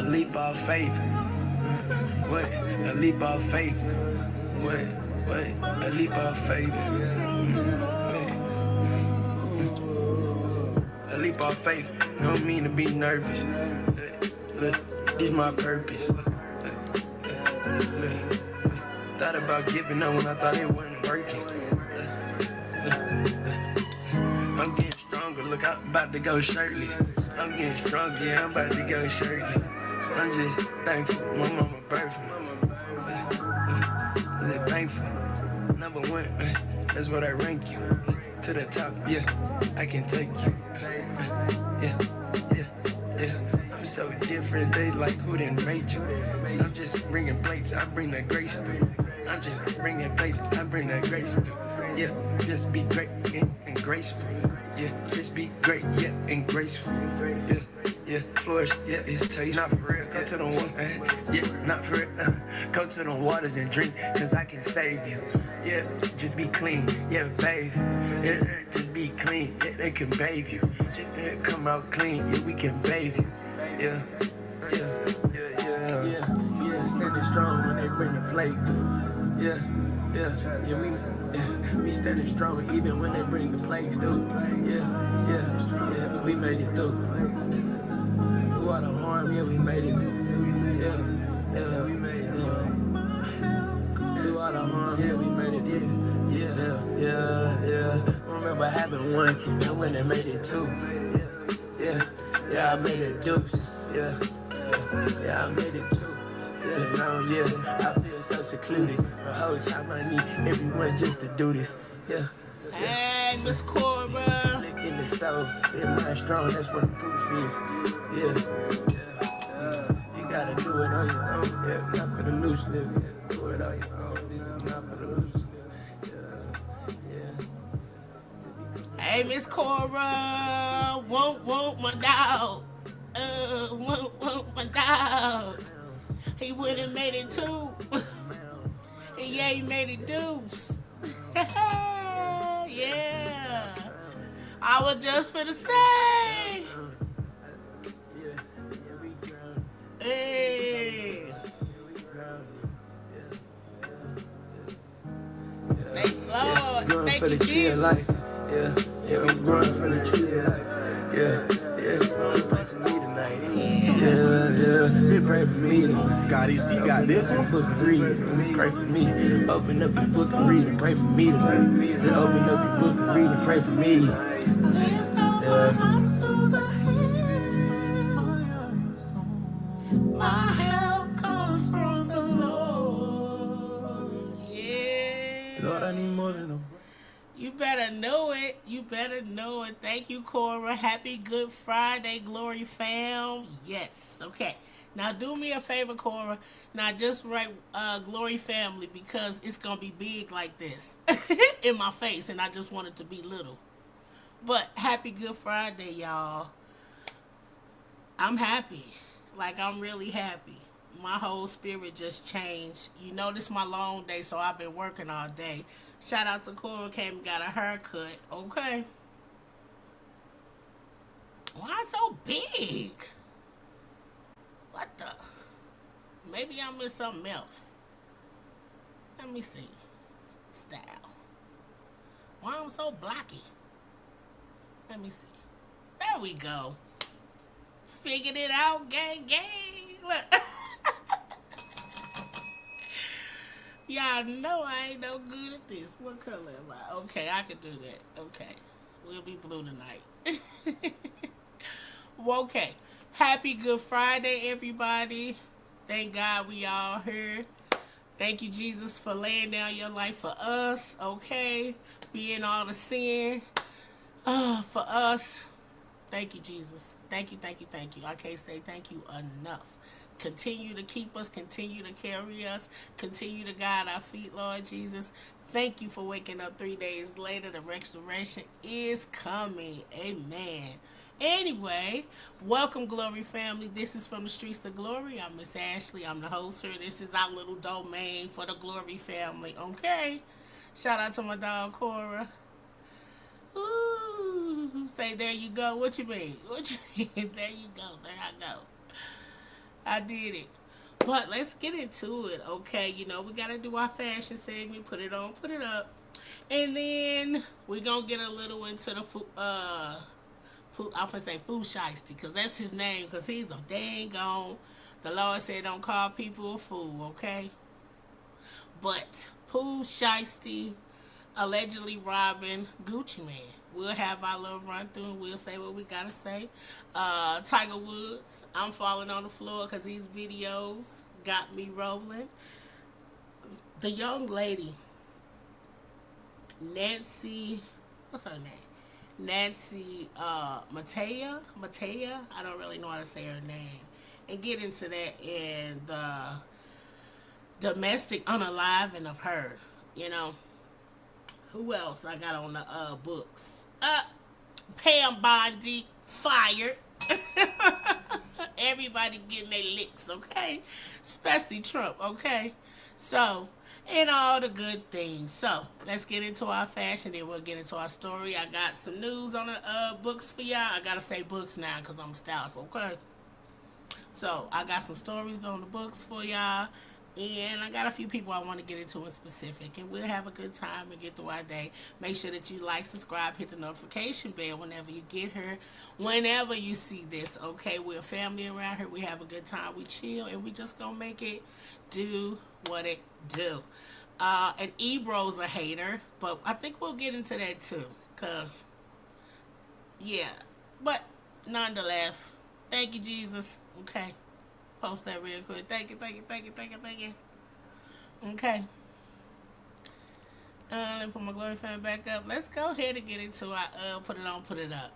leap of faith. What? A leap of faith. What? A leap of faith. A leap of faith. Don't mean to be nervous. Look, this my purpose. Look. Thought about giving up when I thought it wasn't working. I'm getting stronger. Look, I'm about to go shirtless. I'm getting stronger. Yeah, I'm about to go shirtless. I'm just thankful. My mama birthed me. Thankful. Number one, that's what I rank you. To the top, yeah, I can take you. Yeah. I'm so different, they like who didn't rate you. I'm just bringing plates, I bring the grace through. I'm just bringing plates, I bring the grace through. Yeah, just be great and graceful. Yeah, just be great, yeah, and graceful. Yeah, flourish, yeah, it's taste. Not for real, go to the water. Yeah, not for real. Go to the waters and drink, cause I can save you. Yeah, just be clean, yeah, bathe. Yeah, just be clean, yeah, they can bathe you. Just come out clean, yeah, we can bathe you. Yeah, standing strong when they bring the plate. Yeah, we standing strong even when they bring the plates through. Yeah, we made it through. Through all the harm, yeah, we made it through. Yeah, we made it through. Through all the harm, yeah, we made it through. Yeah. Remember having one and when they made it two. Yeah, I made it deuce. Yeah, I made it too. And now, I feel so secluded. The whole time I need everyone just to do this. Yeah. Hey, Miss Cora. Lick in the soul. It's not strong, that's what the proof is. Yeah. You gotta do it on your own. Yeah, not for the loose living. Do it on your own. This is not for the loose living. Hey, Miss Cora. Won't my dog. Won't my dog. He went and made it too. And yeah, he made it deuce. Yeah. I was just finna say. Hey. Thank Lord. Thank you, Jesus. Yeah, we growing for the chill life. Yeah. Pray for me tonight. Yeah. Just pray for me tonight. Scotty C got this one. Book and read. Pray for me. Open up your book and read and pray for me tonight. Then open up your book and read and pray for me. My help comes from the Lord. Yeah. Lord, I need more than a... You better know it. Thank you, Cora. Happy Good Friday, Glory fam. Yes. Okay. Now do me a favor, Cora. Now just write Glory family because it's going to be big like this in my face and I just want it to be little. But happy Good Friday, y'all. I'm happy. Like, I'm really happy. My whole spirit just changed. You know, this is my long day, so I've been working all day. Shout out to Cora, came and got a haircut. Okay. Why so big? What the? Maybe I missed something else. Let me see. Style. Why I'm so blocky? Let me see. There we go. Figured it out, gang. Look. Y'all know I ain't no good at this. What color am I? Okay, I can do that. Okay. We'll be blue tonight. Well, okay. Happy Good Friday, everybody. Thank God we all here. Thank you, Jesus, for laying down your life for us. Okay. Being all the sin. For us. Thank you, Jesus. Thank you. I can't say thank you enough. Continue to keep us, continue to carry us, continue to guide our feet, Lord Jesus. Thank you for waking up 3 days later. The restoration is coming. Amen. Anyway, welcome, Glory family. This is From the Streets to Glory. I'm Miss Ashley. I'm the host here. This is our little domain for the Glory family. Okay? Shout out to my dog, Cora. Ooh, say there you go. What you mean? There you go. There I go. I did it. But let's get into it, okay? You know, we got to do our fashion segment, put it on, put it up. And then we're going to get a little into the food, I'm going to say Pooh Shiesty, because that's his name, because he's a dang on. The Lord said don't call people a fool, okay? But Pooh Shiesty allegedly robbing Gucci Man. We'll have our little run through and we'll say what we gotta say. Tiger Woods, I'm falling on the floor because these videos got me rolling. The young lady, Nancy, what's her name? Nancy Metayer. I don't really know how to say her name. And get into that in the domestic unaliving of her, you know. Who else I got on the books? Pam Bondi FIRED. Everybody getting their licks, okay? Especially Trump, okay? So, and all the good things. So, let's get into our fashion, then we'll get into our story. I got some news on the books for y'all. I gotta say books now because I'm a stylist, okay? So, I got some stories on the books for y'all. And I got a few people I want to get into in specific. And we'll have a good time and get through our day. Make sure that you like, subscribe, hit the notification bell whenever you get here. Whenever you see this, okay? We're a family around here. We have a good time. We chill. And we just going to make it do what it do. And Ebro's a hater. But I think we'll get into that too. Because, yeah. But nonetheless, thank you, Jesus. Okay. Post that real quick. Thank you. Okay. Let me put my glory fan back up. Let's go ahead and get into our put it on, put it up.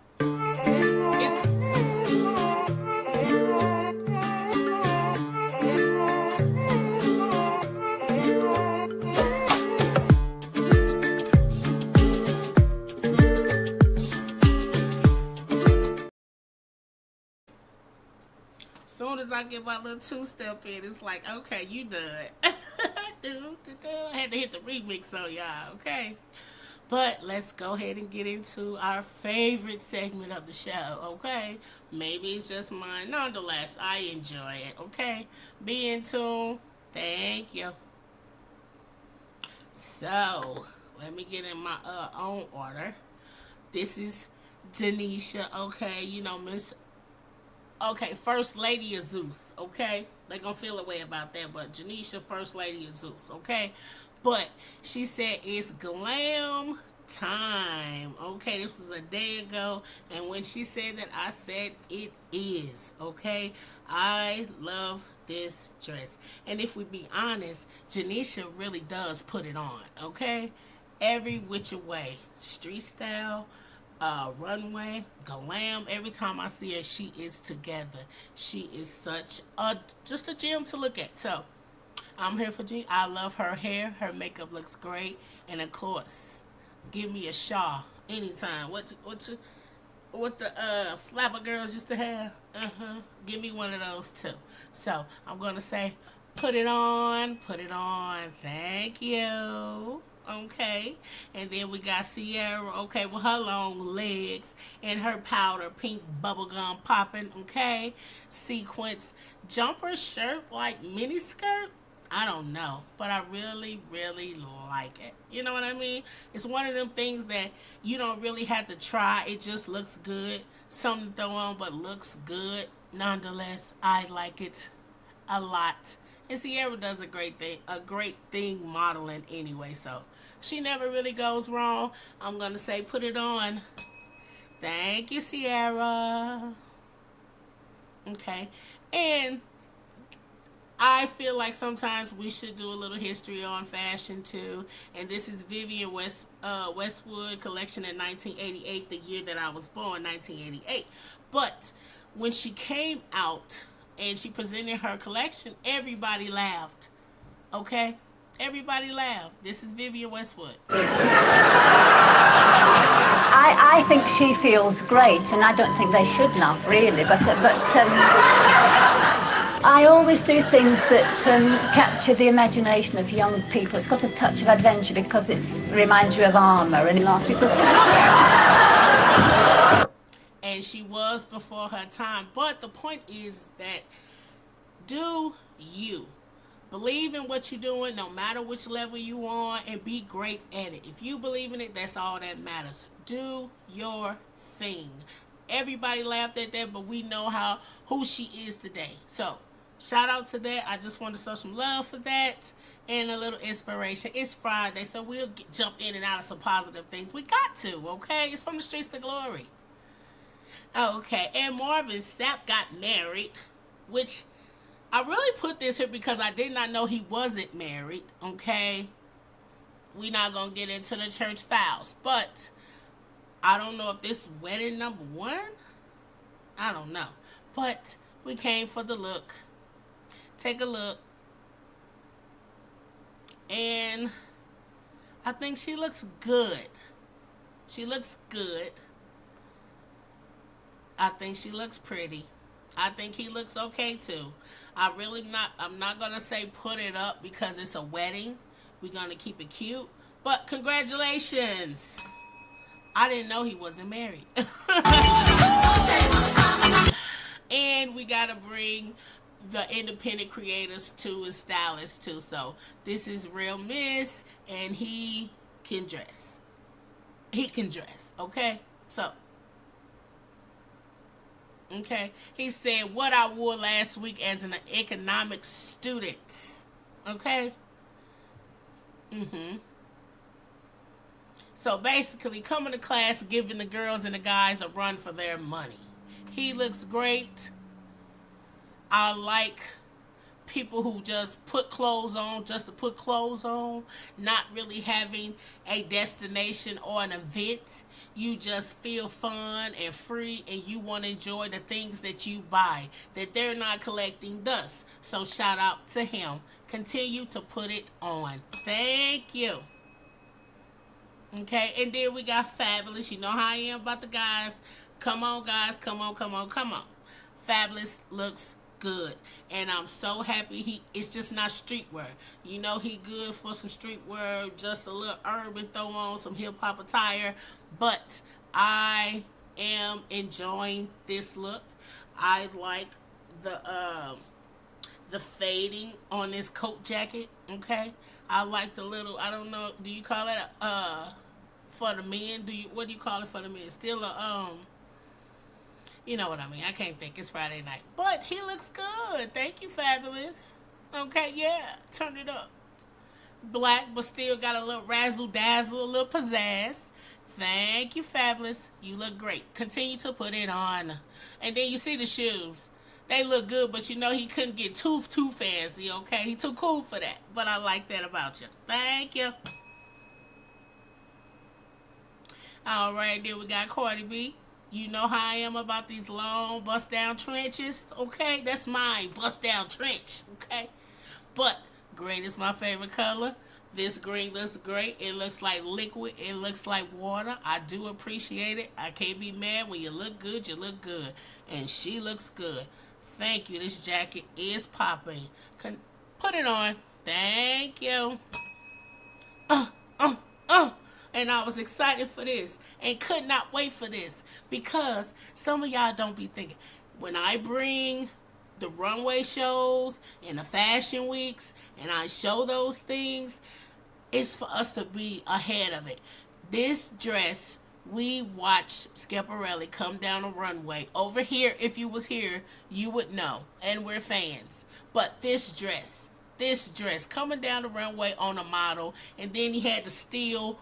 As soon as I get my little two-step in, it's like, okay, you done. I had to hit the remix on y'all, okay? But let's go ahead and get into our favorite segment of the show, okay? Maybe it's just mine. Nonetheless, I enjoy it, okay? Be in tune. Thank you. So, let me get in my own order. This is Janisha, okay? You know, Miss... Okay, First Lady of Zeus, okay? They're going to feel a way about that, but Janisha, First Lady of Zeus, okay? But she said it's glam time, okay? This was a day ago, and when she said that, I said it is, okay? I love this dress. And if we be honest, Janisha really does put it on, okay? Every which way. Street style, runway, glam. Every time I see her, she is together. She is such just a gem to look at. So I'm here for G. I love her hair. Her makeup looks great, and of course, give me a shawl anytime. What the flapper girls used to have? Give me one of those too. So I'm gonna say, put it on, put it on. Thank you. Okay, and then we got Sierra, okay, with her long legs and her powder pink bubblegum popping, okay, sequence jumper shirt, like mini skirt. I don't know, but I really like it. You know what I mean? It's one of them things that you don't really have to try. It just looks good. Something to throw on, but looks good. Nonetheless, I like it a lot. And Sierra does a great thing modeling anyway, so she never really goes wrong. I'm going to say put it on. Thank you, Sierra. Okay. And I feel like sometimes we should do a little history on fashion too. And this is Vivienne Westwood collection in 1988, the year that I was born, 1988. But when she came out and she presented her collection, everybody laughed. Okay? Everybody laughed. This is Vivienne Westwood. I think she feels great, and I don't think they should laugh, really. But I always do things that capture the imagination of young people. It's got a touch of adventure because it reminds you of armor and elastic. And she was before her time. But the point is that do you. Believe in what you're doing, no matter which level you on, and be great at it. If you believe in it, that's all that matters. Do your thing. Everybody laughed at that, but we know who she is today. So, shout out to that. I just want to show some love for that and a little inspiration. It's Friday, so we'll jump in and out of some positive things. We got to, okay? It's from the streets to glory. Okay, and Marvin Sapp got married, which I really put this here because I did not know he wasn't married, okay? We're not going to get into the church vows, but I don't know if this is wedding number 1. I don't know. But we came for the look. Take a look. And I think she looks good. She looks good. I think she looks pretty. I think he looks okay too. I'm not going to say put it up because it's a wedding. We're going to keep it cute. But congratulations. I didn't know he wasn't married. And we got to bring the independent creators too and stylists too. So this is Real Miss, and he can dress. He can dress, okay? So, okay. He said, what I wore last week as an economics student. Okay? So basically, coming to class, giving the girls and the guys a run for their money. He looks great. I like people who just put clothes on just to put clothes on, not really having a destination or an event. You just feel fun and free, and you want to enjoy the things that you buy, that they're not collecting dust. So shout out to him. Continue to put it on. Thank you. Okay, and then we got Fabulous. You know how I am about the guys. Come on, guys. Come on, come on, come on. Fabulous looks good, and I'm so happy it's just not streetwear. You know he good for some streetwear, just a little urban throw on, some hip-hop attire, but I am enjoying this look. I like the fading on this coat jacket, okay? I like the little, I don't know, do you call it for the men? What do you call it for the men? Still a you know what I mean. I can't think. It's Friday night. But he looks good. Thank you, Fabulous. Okay, yeah. Turn it up. Black, but still got a little razzle-dazzle, a little pizzazz. Thank you, Fabulous. You look great. Continue to put it on. And then you see the shoes. They look good, but you know he couldn't get too fancy, okay? He too cool for that. But I like that about you. Thank you. All right, then we got Cardi B. You know how I am about these long bust-down trenches, okay? That's mine, bust-down trench, okay? But green is my favorite color. This green looks great. It looks like liquid. It looks like water. I do appreciate it. I can't be mad. When you look good, you look good. And she looks good. Thank you. This jacket is popping. Put it on. Thank you. And I was excited for this and could not wait for this, because some of y'all don't be thinking. When I bring the runway shows and the fashion weeks and I show those things, it's for us to be ahead of it. This dress, we watched Schiaparelli come down a runway. Over here, if you was here, you would know. And we're fans. But this dress coming down the runway on a model, and then he had to steal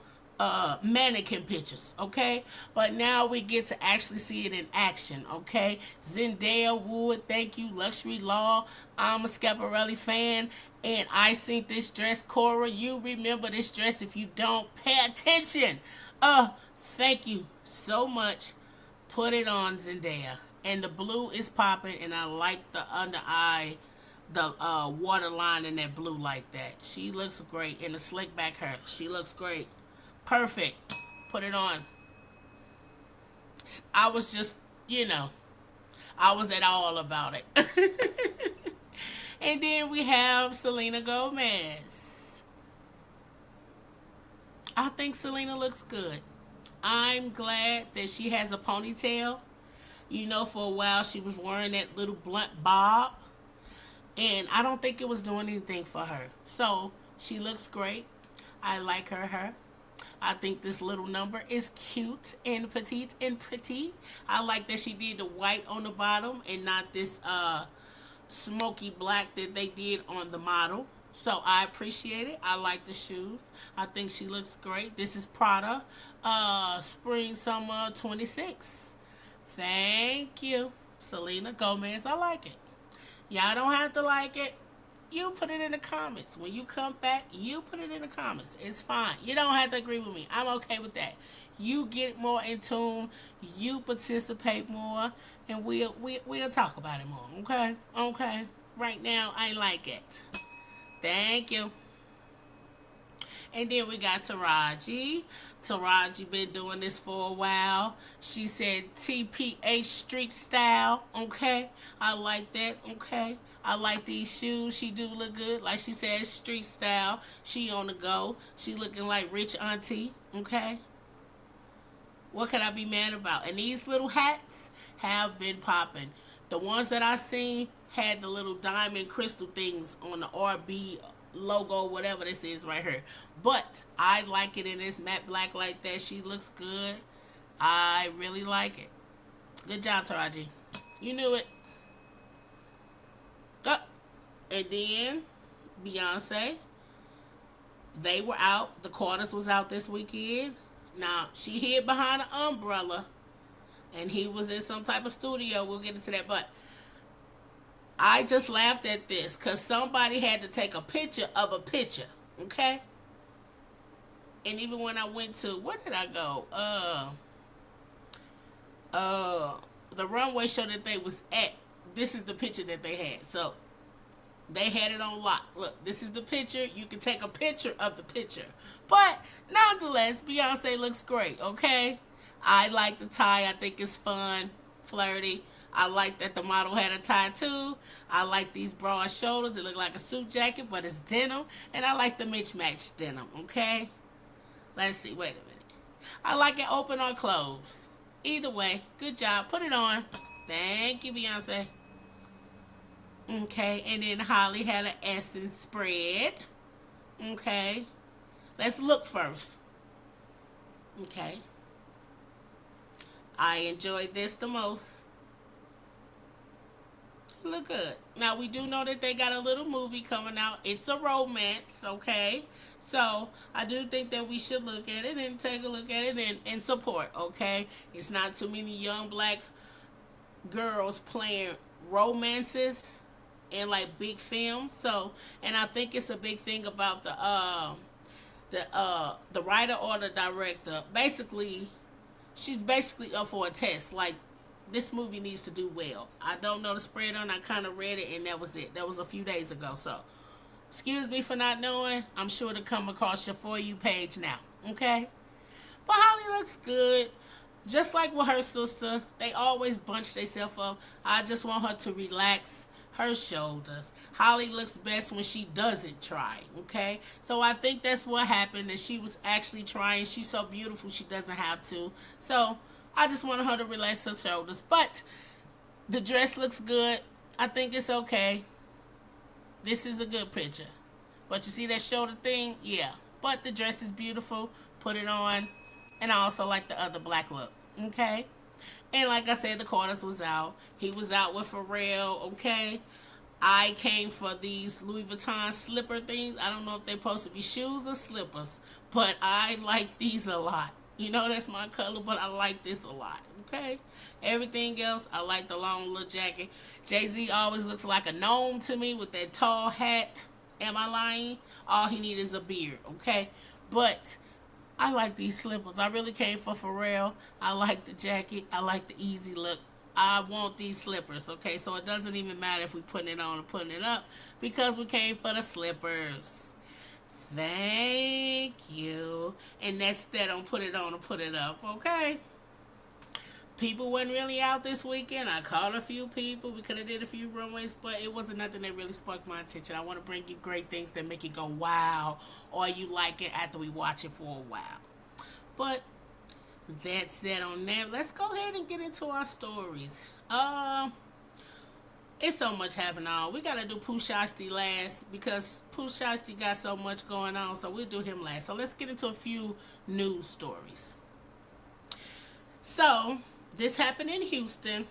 mannequin pictures, okay? But now we get to actually see it in action, okay? Zendaya Wood, thank you. Luxury Law, I'm a Schiaparelli fan, and I seen this dress. Cora, you remember this dress. If you don't, pay attention. Thank you so much. Put it on, Zendaya. And the blue is popping, and I like the under eye, the waterline in that blue like that. She looks great. And the slick back hair, she looks great. Perfect. Put it on. I was just, I was at all about it. And then we have Selena Gomez. I think Selena looks good. I'm glad that she has a ponytail. For a while she was wearing that little blunt bob. and I don't think it was doing anything for her. So she looks great. I like her. I think this little number is cute and petite and pretty. I like that she did the white on the bottom and not this smoky black that they did on the model. So I appreciate it. I like the shoes. I think she looks great. This is Prada, spring summer 26. Thank you, Selena Gomez. I like it. Y'all don't have to like it. You put it in the comments. When you come back, you put it in the comments. It's fine. You don't have to agree with me. I'm okay with that. You get more in tune. You participate more, and we'll talk about it more. Okay? Okay. Right now, I like it. Thank you. And then we got Taraji. Taraji been doing this for a while. She said TPH street style. Okay. I like that. Okay. I like these shoes. She do look good. Like she said, street style. She on the go. She looking like rich auntie. Okay. What could I be mad about? And these little hats have been popping. The ones that I seen had the little diamond crystal things on the RB logo, whatever this is right here. But I like it in this matte black like that. She looks good. I really like it. Good job, Taraji. You knew it. And then Beyonce. They were out. The Carters was out this weekend. Now, she hid behind an umbrella. And he was in some type of studio. We'll get into that. But I just laughed at this because somebody had to take a picture of a picture, okay? And even when I went to, where did I go? The runway show that they was at, this is the picture that they had. So they had it on lock. Look, this is the picture. You can take a picture of the picture. But nonetheless, Beyonce looks great, okay? I like the tie. I think it's fun, flirty. I like that the model had a tie too. I like these broad shoulders. It look like a suit jacket, but it's denim. And I like the mismatched denim, okay? Let's see. Wait a minute. I like it open or closed. Either way, good job. Put it on. Thank you, Beyonce. Okay, and then Holly had an essence spread. Okay. Let's look first. Okay. I enjoyed this the most. Look good. Now, we do know that they got a little movie coming out. It's a romance, okay? So, I do think that we should look at it and take a look at it and support, okay? It's not too many young black girls playing romances in, like, big films. So, and I think it's a big thing about the writer or the director. Basically, she's basically up for a test, like, this movie needs to do well. I don't know the spread on. I kind of read it, and that was it. That was a few days ago. So, excuse me for not knowing. I'm sure to come across your For You page now. Okay? But Holly looks good. Just like with her sister, they always bunch themselves up. I just want her to relax her shoulders. Holly looks best when she doesn't try. Okay? So, I think that's what happened, that she was actually trying. She's so beautiful, she doesn't have to. So, I just wanted her to relax her shoulders. But the dress looks good. I think it's okay. This is a good picture. But you see that shoulder thing? Yeah. But the dress is beautiful. Put it on. And I also like the other black look. Okay? And like I said, the Carters was out. He was out with Pharrell. Okay? I came for these Louis Vuitton slipper things. I don't know if they're supposed to be shoes or slippers. But I like these a lot. You know that's my color, but I like this a lot, okay? Everything else, I like the long little jacket. Jay-Z always looks like a gnome to me with that tall hat. Am I lying? All he needs is a beard, okay? But I like these slippers. I really came for Pharrell. I like the jacket. I like the easy look. I want these slippers, okay? So it doesn't even matter if we putting it on or putting it up because we came for the slippers. Thank you. And that's that on put it on or put it up, okay? People wasn't really out this weekend. I called a few people. We could have did a few runways, but it wasn't nothing that really sparked my attention. I want to bring you great things that make you go, wow, or you like it after we watch it for a while. But that's that on that. Let's go ahead and get into our stories. It's so much happening on. We gotta do Pooh Shiesty last because Pooh Shiesty got so much going on, so we'll do him last. So let's get into a few news stories. So this happened in Houston.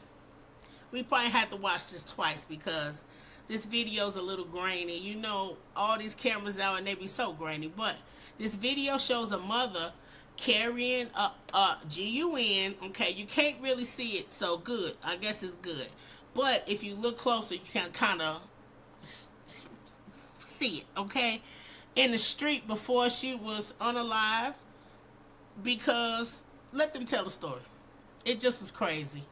We probably had to watch this twice because this video's a little grainy. You know, all these cameras out and they be so grainy. But this video shows a mother carrying a GUN. Okay, you can't really see it so good. I guess it's good. But if you look closer, you can kind of see it, okay? In the street before she was unalive, because let them tell the story. It just was crazy.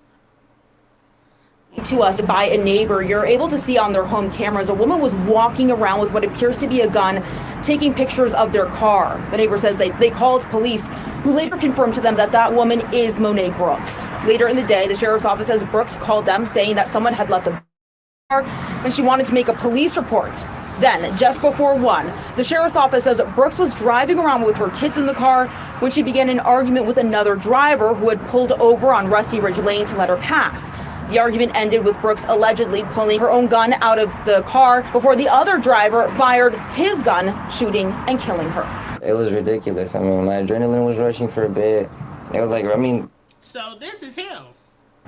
To us by a neighbor, you're able to see on their home cameras a woman was walking around with what appears to be a gun, taking pictures of their car. The neighbor says they called police, who later confirmed to them that that woman is Monet Brooks. Later in the day, the sheriff's office says Brooks called them saying that someone had left a car and she wanted to make a police report. Then, just before 1, the sheriff's office says Brooks was driving around with her kids in the car when she began an argument with another driver who had pulled over on Rusty Ridge Lane to let her pass. The argument ended with Brooks allegedly pulling her own gun out of the car before the other driver fired his gun, shooting and killing her. It was ridiculous. I mean, my adrenaline was rushing for a bit. It was like, I mean... So this is him.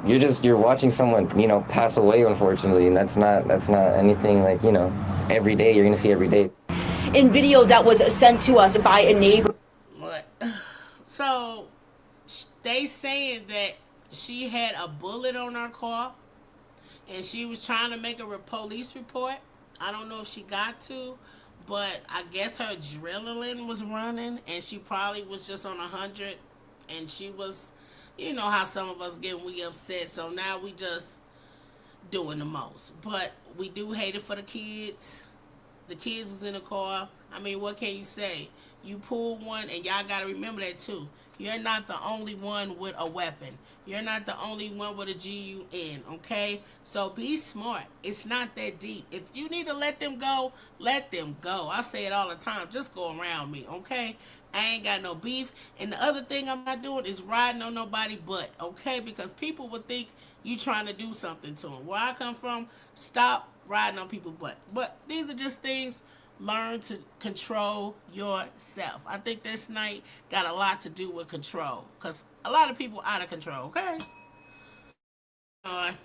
You're watching someone, you know, pass away, unfortunately, and that's not anything like, you know, every day you're going to see every day. In video that was sent to us by a neighbor. What? So they saying that she had a bullet on her car and she was trying to make a police report. I don't know if she got to, but I guess her adrenaline was running and she probably was just on 100 and she was, you know how some of us get when we upset, so now we just doing the most. But we do hate it for the kids. The kids was in the car. I mean, what can you say? You pulled one, and y'all got to remember that too. You're not the only one with a weapon. You're not the only one with a GUN, okay? So be smart. It's not that deep. If you need to let them go, let them go. I say it all the time. Just go around me, okay? I ain't got no beef. And the other thing I'm not doing is riding on nobody butt, okay? Because people would think you trying to do something to them. Where I come from, stop riding on people's butt. But these are just things. Learn to control yourself. I think this night got a lot to do with control. Because a lot of people out of control, okay? Hang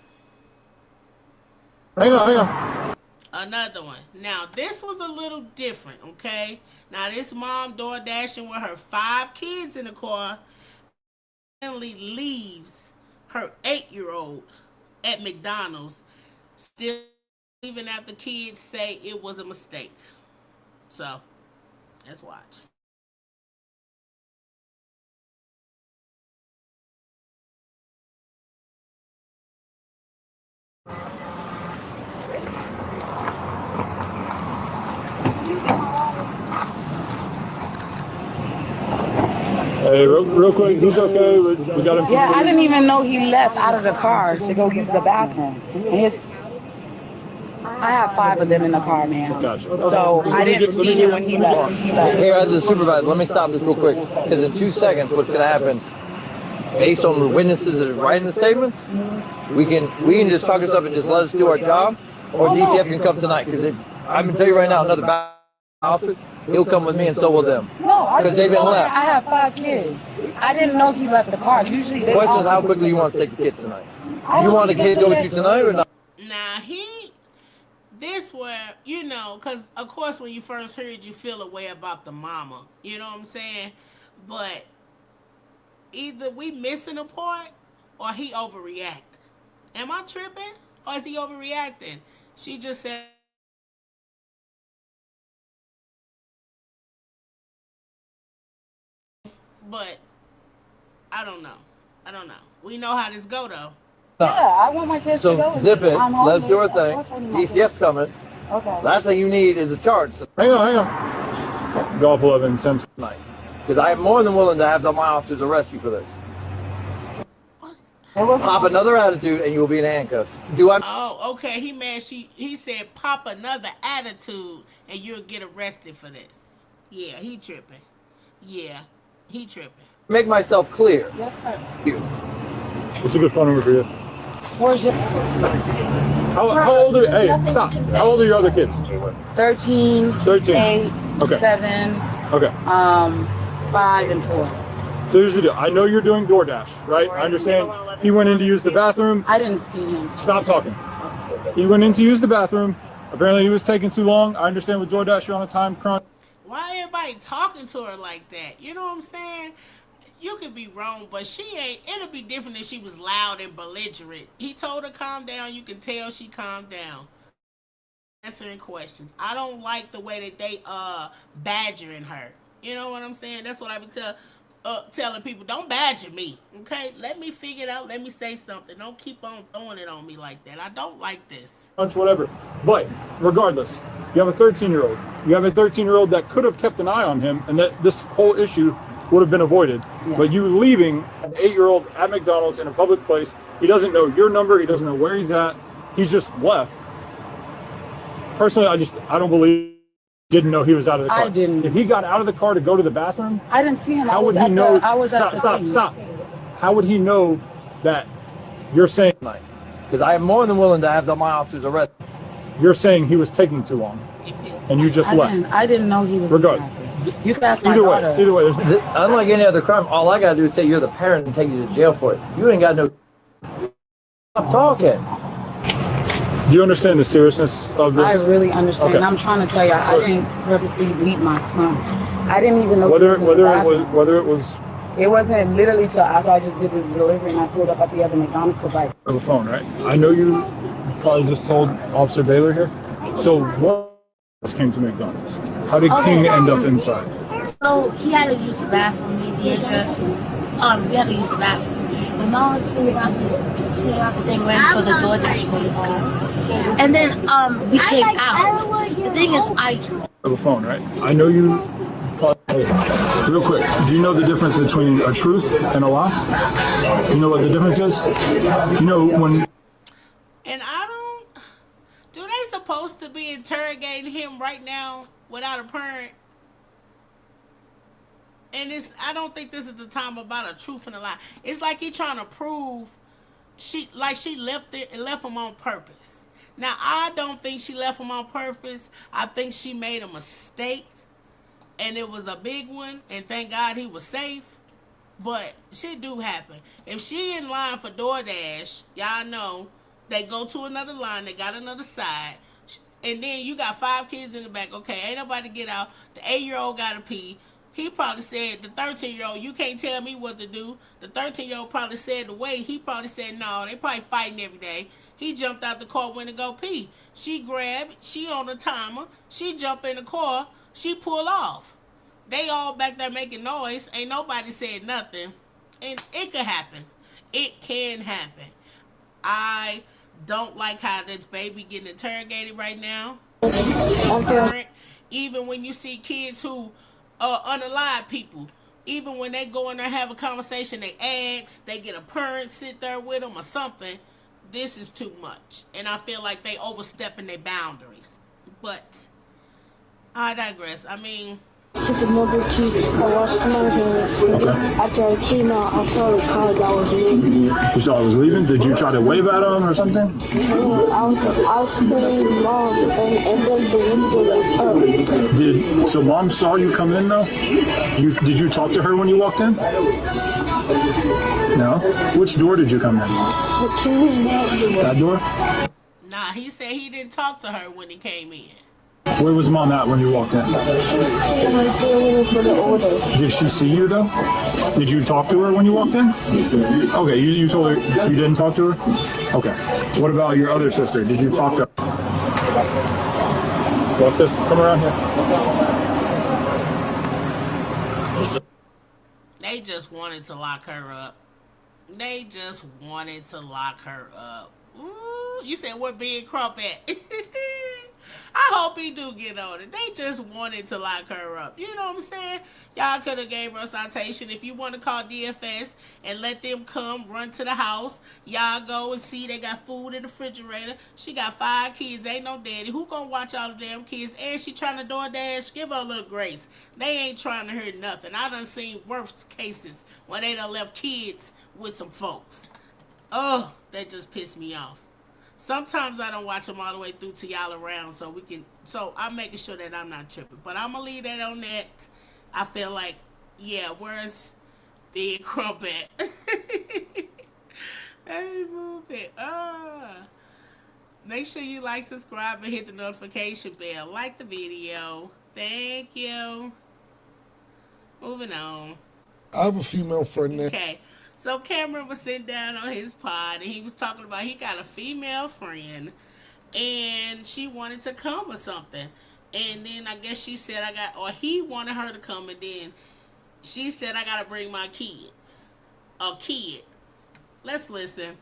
on. Another one. Now, this was a little different, okay? Now, this mom door dashing with her 5 kids in the car finally leaves her 8-year-old at McDonald's, still even after kids say it was a mistake. So, let's watch. Hey, real quick, he's okay. We got him. Yeah, I didn't even know he left out of the car to go use the bathroom. And I have 5 of them in the car now. Gotcha. So I didn't see him when he left. Here, as a supervisor, let me stop this real quick, because in 2 seconds, what's going to happen, based on the witnesses that are writing the statements, we can just talk us up and just let us do our job, or DCF can come tonight, because I'm going to tell you right now, another officer, he'll come with me and so will them. No, I Because they've been left. I have 5 kids. I didn't know he left the car. Usually The they question all is, how quickly you want to take the kids tonight? You want the kids to go with you tonight or not? Now, this where, you know, because, of course, when you first heard, you feel a way about the mama. You know what I'm saying? But either we missing a part or he overreacting. Am I tripping? Or is he overreacting? She just said... But I don't know. We know how this go, though. Yeah, I want my kids to go. So, zip it. I'm Let's do our homeless. thing. DCF's coming. Okay. Last thing you need is a charge Hang on. Golf 11, 10. tonight. Because I am more than willing to have my officers arrest you for this. Pop another attitude and you will be in handcuffs. Oh, okay. He said pop another attitude and you'll get arrested for this. Yeah, he tripping. Make myself clear. Yes, sir. What's a good phone number for you? Where's your... How old are, hey, stop. How old are your other kids? 13, 13. 8, Okay. 7, Okay. 5, and 4. So here's the deal. I know you're doing DoorDash, right? I understand. He went in to use the bathroom. I didn't see him. Stop talking. He went in to use the bathroom. Apparently he was taking too long. I understand with DoorDash you're on a time crunch. Why everybody talking to her like that? You know what I'm saying? You could be wrong, but she ain't. It'll be different if she was loud and belligerent. He told her calm down. You can tell she calmed down. Answering questions. I don't like the way that they badgering her. You know what I'm saying? That's what I be telling people. Don't badger me, okay? Let me figure it out. Let me say something. Don't keep on throwing it on me like that. I don't like this. Whatever. But regardless, you have a 13-year-old. You have a 13-year-old that could have kept an eye on him, and that this whole issue would have been avoided. Yeah. But you leaving an 8-year-old at McDonald's in a public place, he doesn't know your number, he doesn't know where he's at, he's just left. Personally, I don't believe he didn't know he was out of the car. I didn't. If he got out of the car to go to the bathroom, I didn't see him. How would he know? Stop. How would he know that you're saying? Because I am more than willing to have my officers arrested. You're saying he was taking too long, and you just left. I didn't know he was. Regardless. You can ask my Either daughter. way. Unlike any other crime, all I gotta do is say you're the parent and take you to jail for it. You ain't got no. Stop talking. Do you understand the seriousness of this? I really understand. Okay. I'm trying to tell you, I didn't purposely beat my son. I didn't even know whether it was. It wasn't literally till after I just did the delivery and I pulled up at the other McDonald's because I. On the phone, right? I know you probably just told Officer Baylor here. So what else came to McDonald's? How did King end up inside? So he had to use the bathroom. We had to use the bathroom. My mom see if the thing ran for the DoorDash boy to come. And then we came out. The thing is, on the phone, right? I know you. Real quick, do you know the difference between a truth and a lie? You know what the difference is? You know when. And do they supposed to be interrogating him right now without a parent? And I don't think this is the time about a truth and a lie. It's like he trying to prove she left him on purpose. Now, I don't think she left him on purpose. I think she made a mistake, and it was a big one, and thank God he was safe. But shit do happen. If she in line for DoorDash, y'all know, they go to another line, they got another side, and then you got 5 kids in the back. Okay, ain't nobody get out. The 8-year-old got to pee. He probably said, the 13-year-old, you can't tell me what to do. The 13-year-old probably said the way. He probably said, no, they probably fighting every day. He jumped out the car, went to go pee. She grabbed, she on the timer. She jumped in the car. She pulled off. They all back there making noise. Ain't nobody said nothing. And it could happen. It can happen. I don't like how this baby getting interrogated right now. Even when you see kids who unalive people, even when they go in there have a conversation, they ask, they get a parent sit there with them or something. This is too much, and I feel like they overstepping their boundaries. But I digress. I mean, took another key. I washed my hands. After I came out, I saw the car that was leaving. You saw it was leaving? Did you try to wave at him or something? I was screaming mom, and then the window was up. So mom saw you come in though? Did you talk to her when you walked in? No? Which door did you come in? That door? Nah, he said he didn't talk to her when he came in. Where was mom at when you walked in? Did she see you though? Did you talk to her when you walked in? Okay, you told her you didn't talk to her? Okay. What about your other sister? Did you talk to her? Walk this, come around here. They just wanted to lock her up. They just wanted to lock her up. Ooh, you said where Big Crump at? I hope he do get on it. They just wanted to lock her up. You know what I'm saying? Y'all could have gave her a citation. If you want to call DFS and let them come run to the house, y'all go and see they got food in the refrigerator. She got 5 kids. Ain't no daddy. Who gonna watch all the damn kids? And she trying to DoorDash. Give her a little grace. They ain't trying to hurt nothing. I done seen worse cases when they done left kids with some folks. Oh, that just pissed me off. Sometimes I don't watch them all the way through to y'all around, so I'm making sure that I'm not tripping. But I'm gonna leave that on that. I feel like, yeah, where's Big Crump at? Hey, move it. Make sure you like, subscribe, and hit the notification bell. Like the video. Thank you. Moving on. I have a female friend there. Okay. So Cameron was sitting down on his pod, and he was talking about he got a female friend, and she wanted to come or something. And then I guess she said he wanted her to come, and then she said I got to bring my kids. A kid. Let's listen.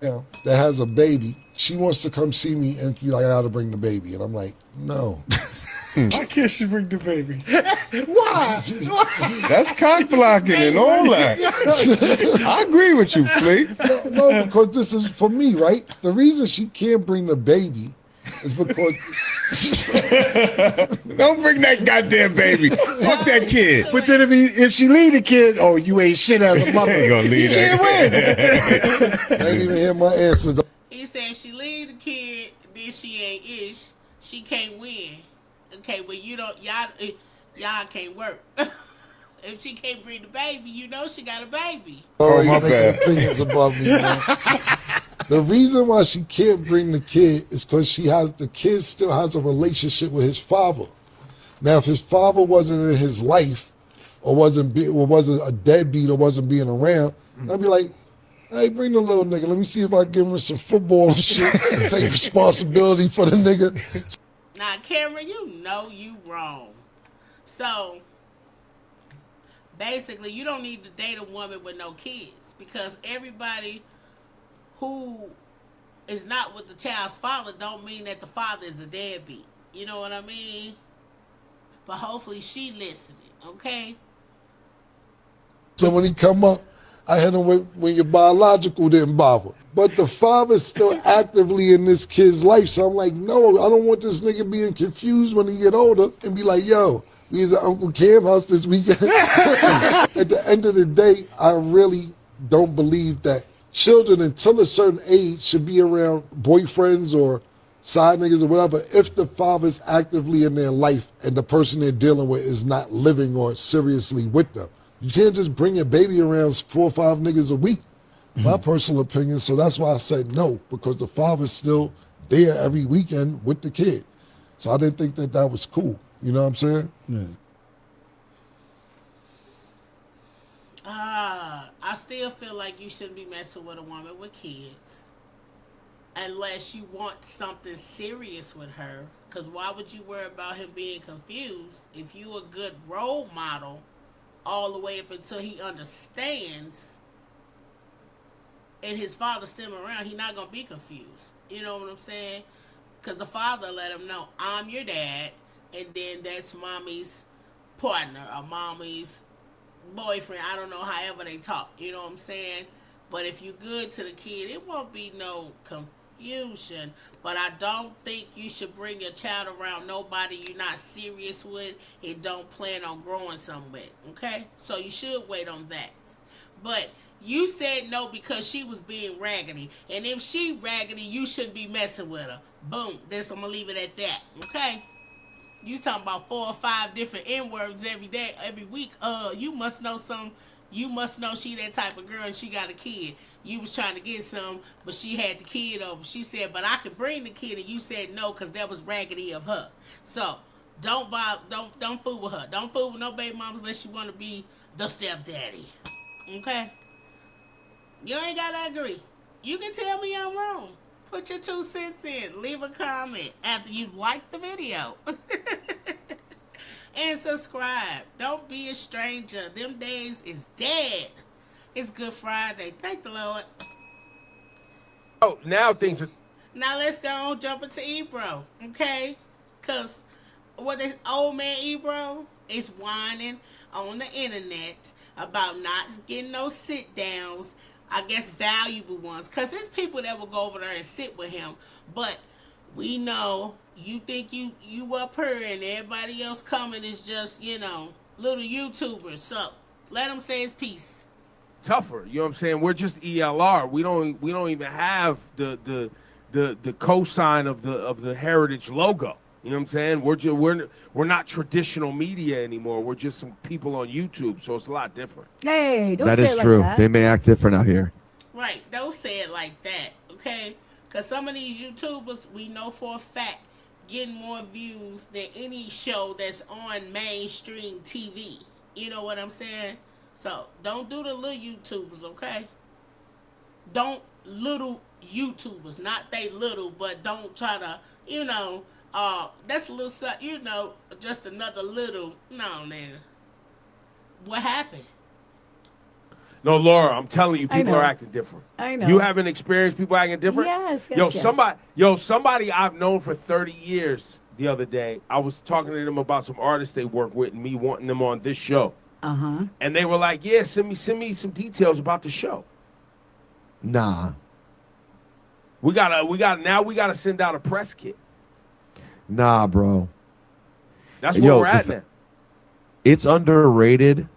Yeah, that has a baby. She wants to come see me, and she's like, I got to bring the baby. And I'm like, no. Why can't she bring the baby? Why? That's cock blocking and all that. I agree with you, Fleet. No, because this is for me, right? The reason she can't bring the baby is because don't bring that goddamn baby. Fuck that kid. But then if she leave the kid, oh, you ain't shit as a mother. You gonna leave that. I ain't even hear my answer. He said if she leave the kid, then she ain't ish. She can't win. Okay, well y'all can't work. If she can't bring the baby, you know she got a baby. Oh, my bad. Opinions above me, man. The reason why she can't bring the kid is because the kid still has a relationship with his father. Now, if his father wasn't in his life, or wasn't a deadbeat, or wasn't being around, I'd be like, hey, bring the little nigga. Let me see if I can give him some football and shit. Take responsibility for the nigga. Now, Cameron, you know you wrong. So, basically, you don't need to date a woman with no kids, because everybody who is not with the child's father don't mean that the father is a deadbeat. You know what I mean? But hopefully she listening, okay? So when he come up, I hit him with when your biological didn't bother. But the father's still actively in this kid's life. So I'm like, no, I don't want this nigga being confused when he get older and be like, yo, we was at Uncle Cam's house this weekend. At the end of the day, I really don't believe that children until a certain age should be around boyfriends or side niggas or whatever if the father's actively in their life and the person they're dealing with is not living or seriously with them. You can't just bring your baby around 4 or 5 niggas a week. My personal opinion. So that's why I said no, because the father's still there every weekend with the kid. So I didn't think that was cool. You know what I'm saying? Yeah. I still feel like you shouldn't be messing with a woman with kids unless you want something serious with her. Because why would you worry about him being confused if you a good role model all the way up until he understands and his father still around? He's not going to be confused. You know what I'm saying? Because the father let him know, I'm your dad, and then that's mommy's partner or mommy's boyfriend. I don't know, however they talk. You know what I'm saying? But if you're good to the kid, it won't be no confusion. But I don't think you should bring your child around nobody you're not serious with and don't plan on growing somewhere. Okay? So you should wait on that. But you said no because she was being raggedy. And if she raggedy, you shouldn't be messing with her. Boom. This, I'm going to leave it at that. Okay? You talking about 4 or 5 different N-words every day, every week. You must know some. You must know she that type of girl and she got a kid. You was trying to get some, but she had the kid over. She said, but I could bring the kid, and you said no because that was raggedy of her. So don't fool with her. Don't fool with no baby mamas unless you want to be the stepdaddy. Okay? You ain't gotta agree. You can tell me I'm wrong. Put your 2 cents in. Leave a comment after you've liked the video. And subscribe. Don't be a stranger. Them days is dead. It's Good Friday. Thank the Lord. Oh, now things are... Now let's go on, jump into Ebro. Okay? Because what this old man Ebro is whining on the internet about not getting no sit-downs. I guess valuable ones. Because there's people that will go over there and sit with him. But we know you think you up here and everybody else coming is just, you know, little YouTubers. So let him say his piece. Tougher, you know what I'm saying? We're just ELR. We don't even have the the cosign of the Heritage logo. You know what I'm saying? We're not traditional media anymore. We're just some people on YouTube, so it's a lot different. Hey, don't That say is it true. like that. They may act different out here. Right. Don't say it like that, okay? Because some of these YouTubers, we know for a fact, getting more views than any show that's on mainstream TV. You know what I'm saying? So, don't do the little YouTubers, okay? Don't little YouTubers. Not they little, but don't try to, that's a little, just another little. No, nigga. What happened? No, Laura, I'm telling you, I people know. are acting different. I know. You haven't experienced people acting different? Yes, yes, Somebody I've known for 30 years the other day, I was talking to them about some artists they work with and me wanting them on this show. Uh-huh. And they were like, yeah, send me some details about the show. Nah. We gotta send out a press kit. Nah, bro. That's where we're at now. It's underrated.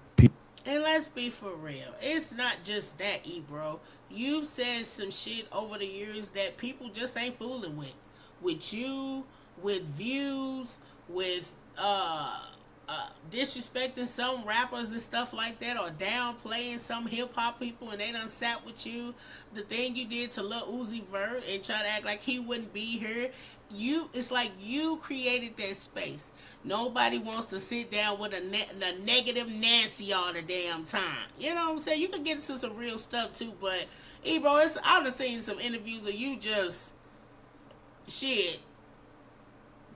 And let's be for real. It's not just that, bro. You've said some shit over the years that people just ain't fooling with. With you, with views, with disrespecting some rappers and stuff like that, or downplaying some hip-hop people and they done sat with you. The thing you did to Lil Uzi Vert and try to act like he wouldn't be here. It's like you created that space. Nobody wants to sit down with a negative Nancy all the damn time. You know what I'm saying? You can get into some real stuff too, but bro, I've seen some interviews of you just shit.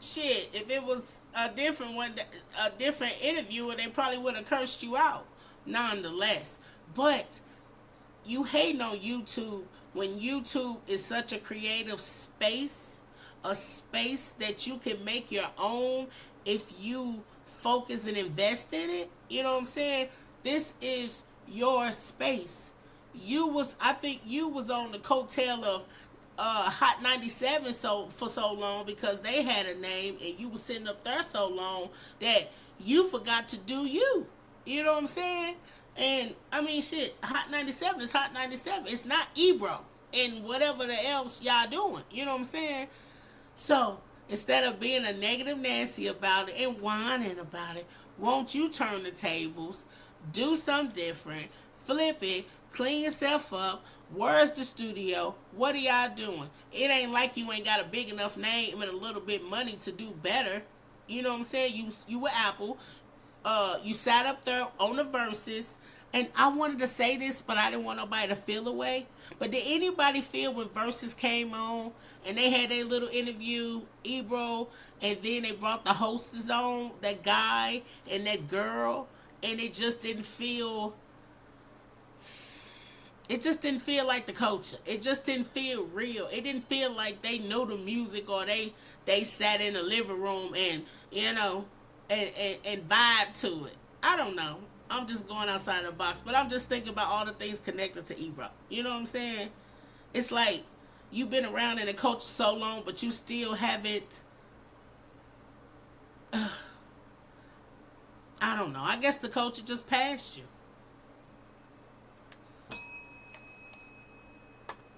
If it was a different interviewer, they probably would have cursed you out. Nonetheless, but you hating on YouTube when YouTube is such a creative space, a space that you can make your own if you focus and invest in it. You know what I'm saying? This is your space. I think you was on the coattail of Hot 97 for so long because they had a name and you was sitting up there so long that you forgot to do you. You know what I'm saying? And I mean, shit, Hot 97 is Hot 97. It's not Ebro and whatever the else y'all doing. You know what I'm saying? So instead of being a negative Nancy about it and whining about it, won't you turn the tables, do something different, flip it, clean yourself up? Where's the studio? What are y'all doing? It ain't like you ain't got a big enough name and a little bit money to do better. You know what I'm saying? You were Apple. You sat up there on the Versus. And I wanted to say this, but I didn't want nobody to feel away. But did anybody feel when Versus came on and they had their little interview, Ebro, and then they brought the hostess on, that guy and that girl, and it just didn't feel like the culture. It just didn't feel real. It didn't feel like they know the music or they sat in the living room and, and vibe to it. I don't know. I'm just going outside the box, but I'm just thinking about all the things connected to Ebro. You know what I'm saying? It's like you've been around in the culture so long, but you still haven't. I don't know. I guess the culture just passed you.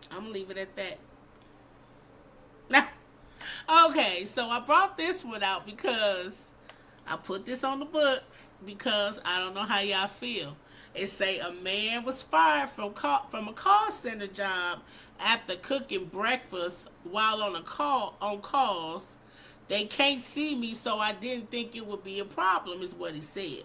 I'm gonna leave it at that. Okay, so I brought this one out because I put this on the books because I don't know how y'all feel. It say a man was fired from a call center job after cooking breakfast while on calls. They can't see me, so I didn't think it would be a problem, is what he said.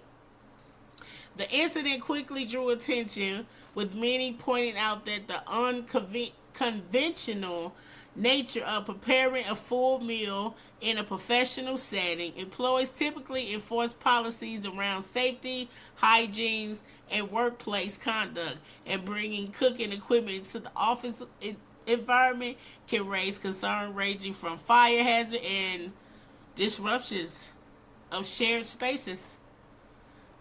The incident quickly drew attention, with many pointing out that the unconventional nature of preparing a full meal in a professional setting. Employees typically enforce policies around safety, hygiene, and workplace conduct, and bringing cooking equipment to the office environment can raise concern ranging from fire hazard and disruptions of shared spaces.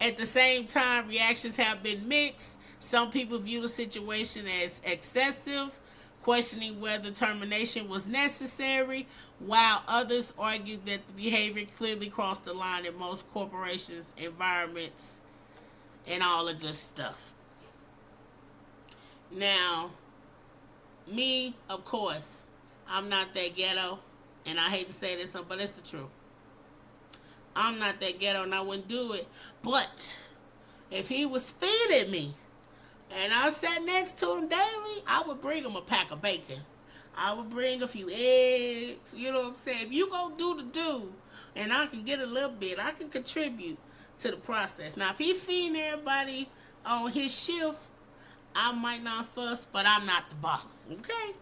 At the same time, reactions have been mixed. Some people view the situation as excessive, questioning whether termination was necessary, while others argued that the behavior clearly crossed the line in most corporations, environments, and all the good stuff. Now, me, of course, I'm not that ghetto, and I hate to say this, but it's the truth. I'm not that ghetto, and I wouldn't do it. But if he was feeding me, and I sat next to him daily, I would bring him a pack of bacon. I would bring a few eggs. You know what I'm saying? If you go do the do, and I can get a little bit, I can contribute to the process. Now, if he feeding everybody on his shift, I might not fuss, but I'm not the boss. Okay?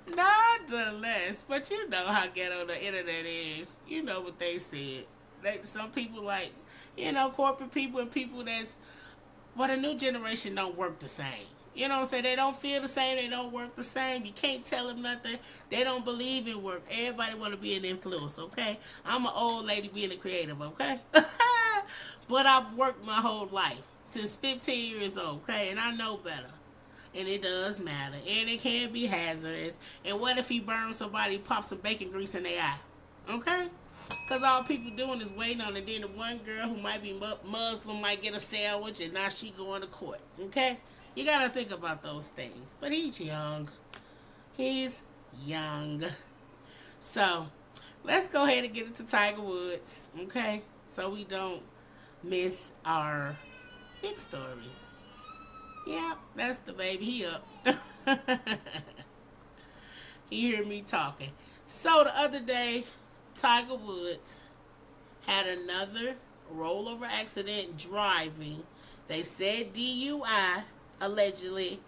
Nonetheless, but you know how ghetto the internet is. You know what they said. Some people like, you know, corporate people and people that's, well, the new generation don't work the same. You know what I'm saying? They don't feel the same. They don't work the same. You can't tell them nothing. They don't believe in work. Everybody want to be an influence, okay? I'm an old lady being a creative, okay? But I've worked my whole life, since 15 years old, okay? And I know better. And it does matter. And it can be hazardous. And what if he burns somebody, pops some bacon grease in their eye? Okay? Because all people doing is waiting on it. Then the one girl who might be Muslim might get a sandwich, and now she going to court, okay? You got to think about those things. But he's young. He's young. So, let's go ahead and get into Tiger Woods, okay? So we don't miss our big stories. Yeah, that's the baby. He up. He heard me talking. So the other day, Tiger Woods had another rollover accident driving. They said DUI, allegedly.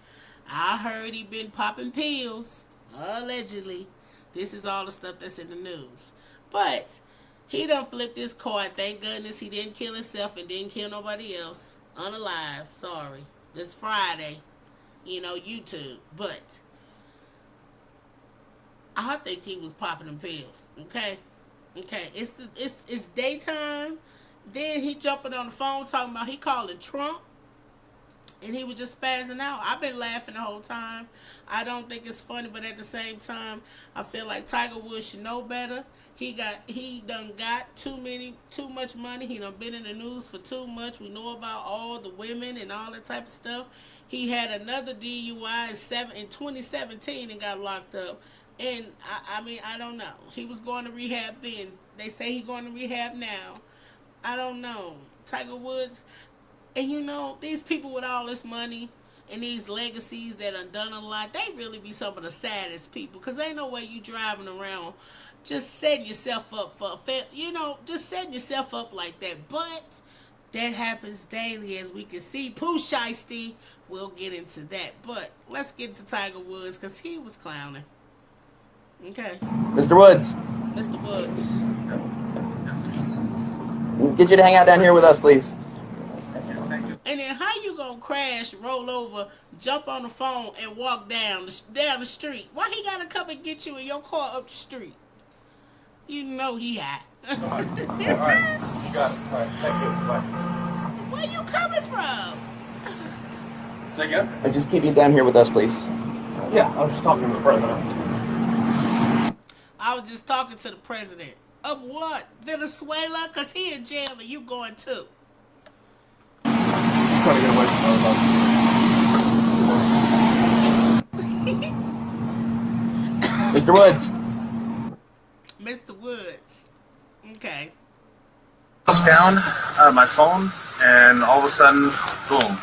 I heard he been popping pills, allegedly. This is all the stuff that's in the news. But he done flipped his car. Thank goodness he didn't kill himself and didn't kill nobody else. Unalive, sorry. This Friday, you know, YouTube. But I think he was popping them pills. Okay? Okay. It's daytime. Then he jumping on the phone talking about he calling Trump. And he was just spazzing out. I've been laughing the whole time. I don't think it's funny, but at the same time, I feel like Tiger Woods should know better. He done got too much money. He done been in the news for too much. We know about all the women and all that type of stuff. He had another DUI in 2017 and got locked up. And I mean, I don't know. He was going to rehab then. They say he's going to rehab now. I don't know. Tiger Woods. And you know, these people with all this money and these legacies that done a lot, they really be some of the saddest people. Because ain't no way you driving around just setting yourself up for, just setting yourself up like that. But that happens daily, as we can see. Pooh Shiesty, we'll get into that. But let's get to Tiger Woods because he was clowning. Okay. Mr. Woods. Mr. Woods. Get you to hang out down here with us, please. And then how you gonna crash, roll over, jump on the phone, and walk down the street? Why he gotta come and get you in your car up the street? You know he hot. All right. You got it. All right. Thank you. Bye. Where you coming from? Say again? And just keep you down here with us, please. Yeah, I was just talking to the president. I was just talking to the president. Of what? Venezuela? Because he in jail and you going too. Trying to get away from Mr. Woods. Mr. Woods. Okay. Look down my phone, and all of a sudden, boom.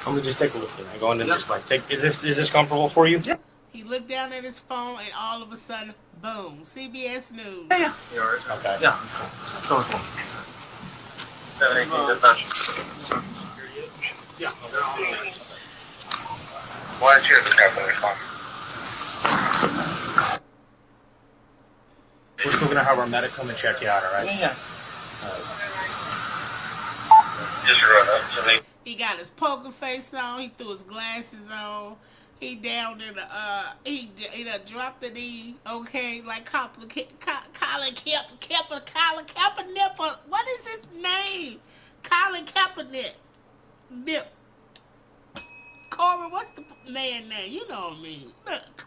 I'm gonna just take a look at it. I go in and just like take. Is this comfortable for you? Yeah. He looked down at his phone, and all of a sudden, boom! CBS News. Yeah. You alright? Okay. Yeah. Go with me. 718 dispatch. Yeah. Why is your captain respond? We're still gonna have our medic come and check you out, alright? Yeah. Just run up to me. He got his poker face on. He threw his glasses on. He down in the he done dropped the knee. Okay, like Colin Kaepernick. What is his name? Colin Kaepernick. Nip. Corey, what's the man name? You know what I mean. Look,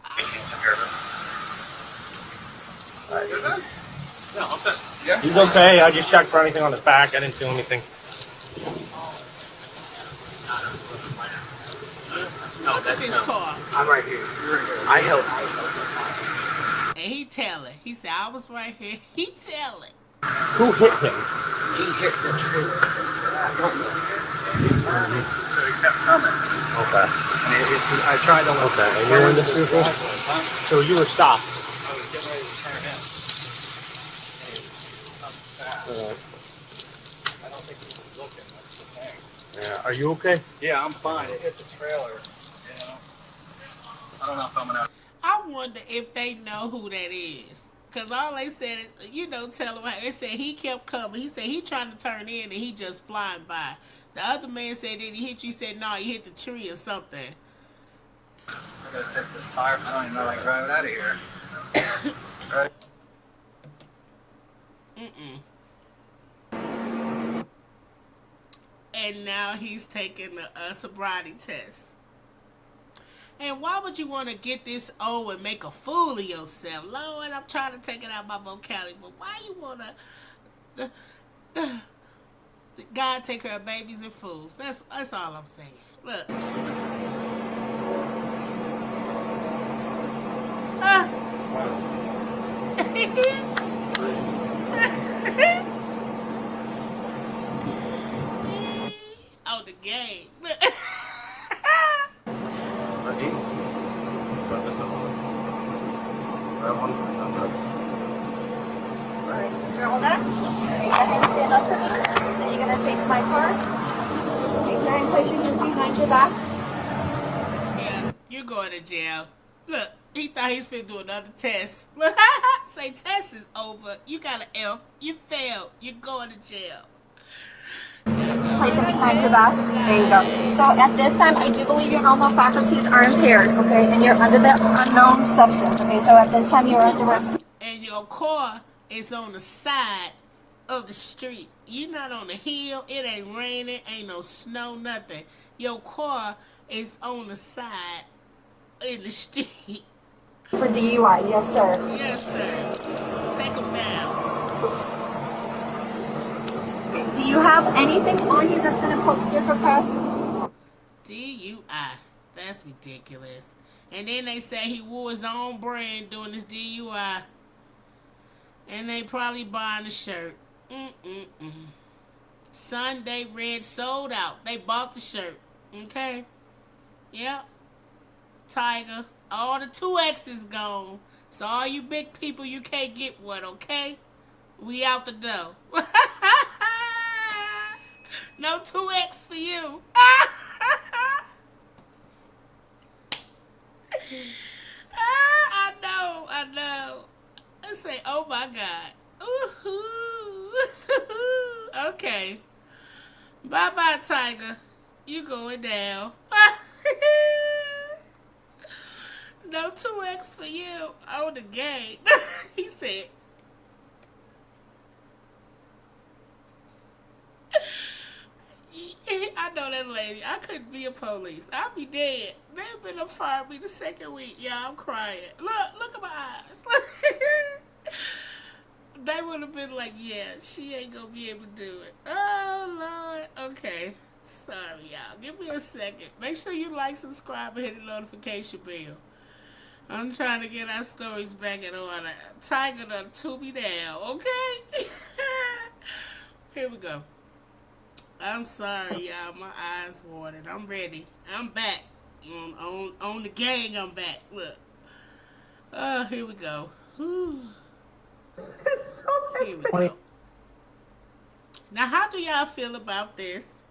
Yeah. He's okay. I just checked for anything on his back. I didn't feel anything. Look at this car. I'm right here. I helped. And he telling. He said, I was right here. He telling. Who hit him? He hit the tree. I don't know. So he kept coming. Okay. I tried to. Okay. And you're in this vehicle? So you were stopped. Yeah. Are you okay? Yeah, I'm fine. It hit the trailer. You know. I don't know if I'm gonna. I wonder if they know who that is. Because all they said is, you know, tell him how. They said he kept coming. He said he trying to turn in and he just flying by. The other man said, did he hit you? He said, no, he hit the tree or something. I gotta take this tire. I don't even know how to drive it out of here. Right. And now he's taking a sobriety test. And why would you want to get this old and make a fool of yourself? Lord, I'm trying to take it out of my vocabulary, but why you want to... God take care of babies and fools. That's all I'm saying. Look. Oh, the game. Ready? Got this on. That one. Alright, you're all done? You're gonna stand up for me. Then you're gonna face my car. Make sure and push your hands behind your back. Yeah, you're going to jail. Look, he thought he was finna do another test. Say test is over. You got an F. You failed. You're going to jail. Place them behind your back. There you go. So at this time, I do believe your normal faculties are impaired, okay? And you're under the unknown substance, okay? So at this time, you're under risk. And your car is on the side of the street. You're not on the hill. It ain't raining. Ain't no snow, nothing. Your car is on the side in the street. For DUI, yes, sir. Yes, sir. Take them down. Do you have anything on you that's going to post your request? DUI. That's ridiculous. And then they say he wore his own brand doing his DUI. And they probably buying the shirt. Sunday Red sold out. They bought the shirt. Okay? Yep. Tiger. All the 2X's gone. So all you big people, you can't get one, okay? We out the door. No 2X for you. I know. I say, oh my God. Ooh-hoo. Okay. Bye-bye, Tiger. You going down. No 2X for you on the game. He said. I know that lady. I couldn't be a police. I'd be dead. They've been to fire me the second week. Yeah, I'm crying. Look at my eyes. They would have been like, yeah, she ain't gonna be able to do it. Oh, Lord. Okay. Sorry, y'all. Give me a second. Make sure you like, subscribe, and hit the notification bell. I'm trying to get our stories back in order. Tiger done to me down, okay? Here we go. I'm sorry, y'all. My eyes watered. I'm ready. I'm back. On the gang, I'm back. Look. Here we go. Whew. Here we go. Now, how do y'all feel about this?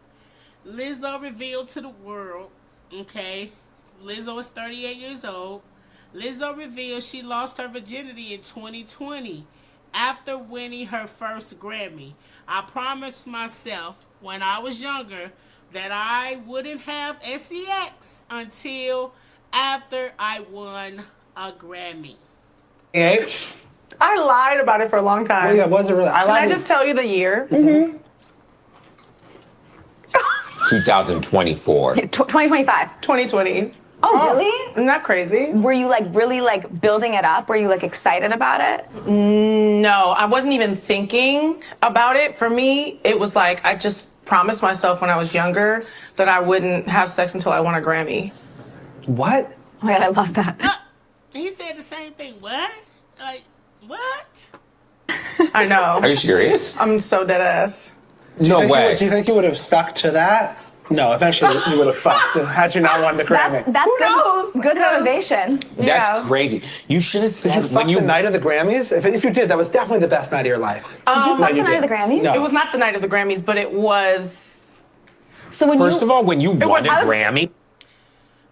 Lizzo revealed to the world, okay? Lizzo is 38 years old. Lizzo revealed she lost her virginity in 2020 after winning her first Grammy. I promised myself when I was younger that I wouldn't have sex until after I won a Grammy. I lied about it for a long time. Well, yeah, was it really? Can I just tell you the year? 2024. 2025. 2020. Oh, really? Isn't that crazy? Were you like really like building it up? Were you like excited about it? No, I wasn't even thinking about it. For me, it was like I just promised myself when I was younger that I wouldn't have sex until I won a Grammy. What? Oh my God, I love that. He said the same thing. What? Like, what? I know. Are you serious? I'm so dead ass. No way. Do you think you would have stuck to that? No, eventually you would have fucked had you not won the Grammy. That's good. Good motivation. That's crazy. You should have Did said you fuck the night of the Grammys? If you did, that was definitely the best night of your life. Did you fuck the night of the Grammys? It was not the night of the Grammys, but it was. So when First of all, when you won a Grammy.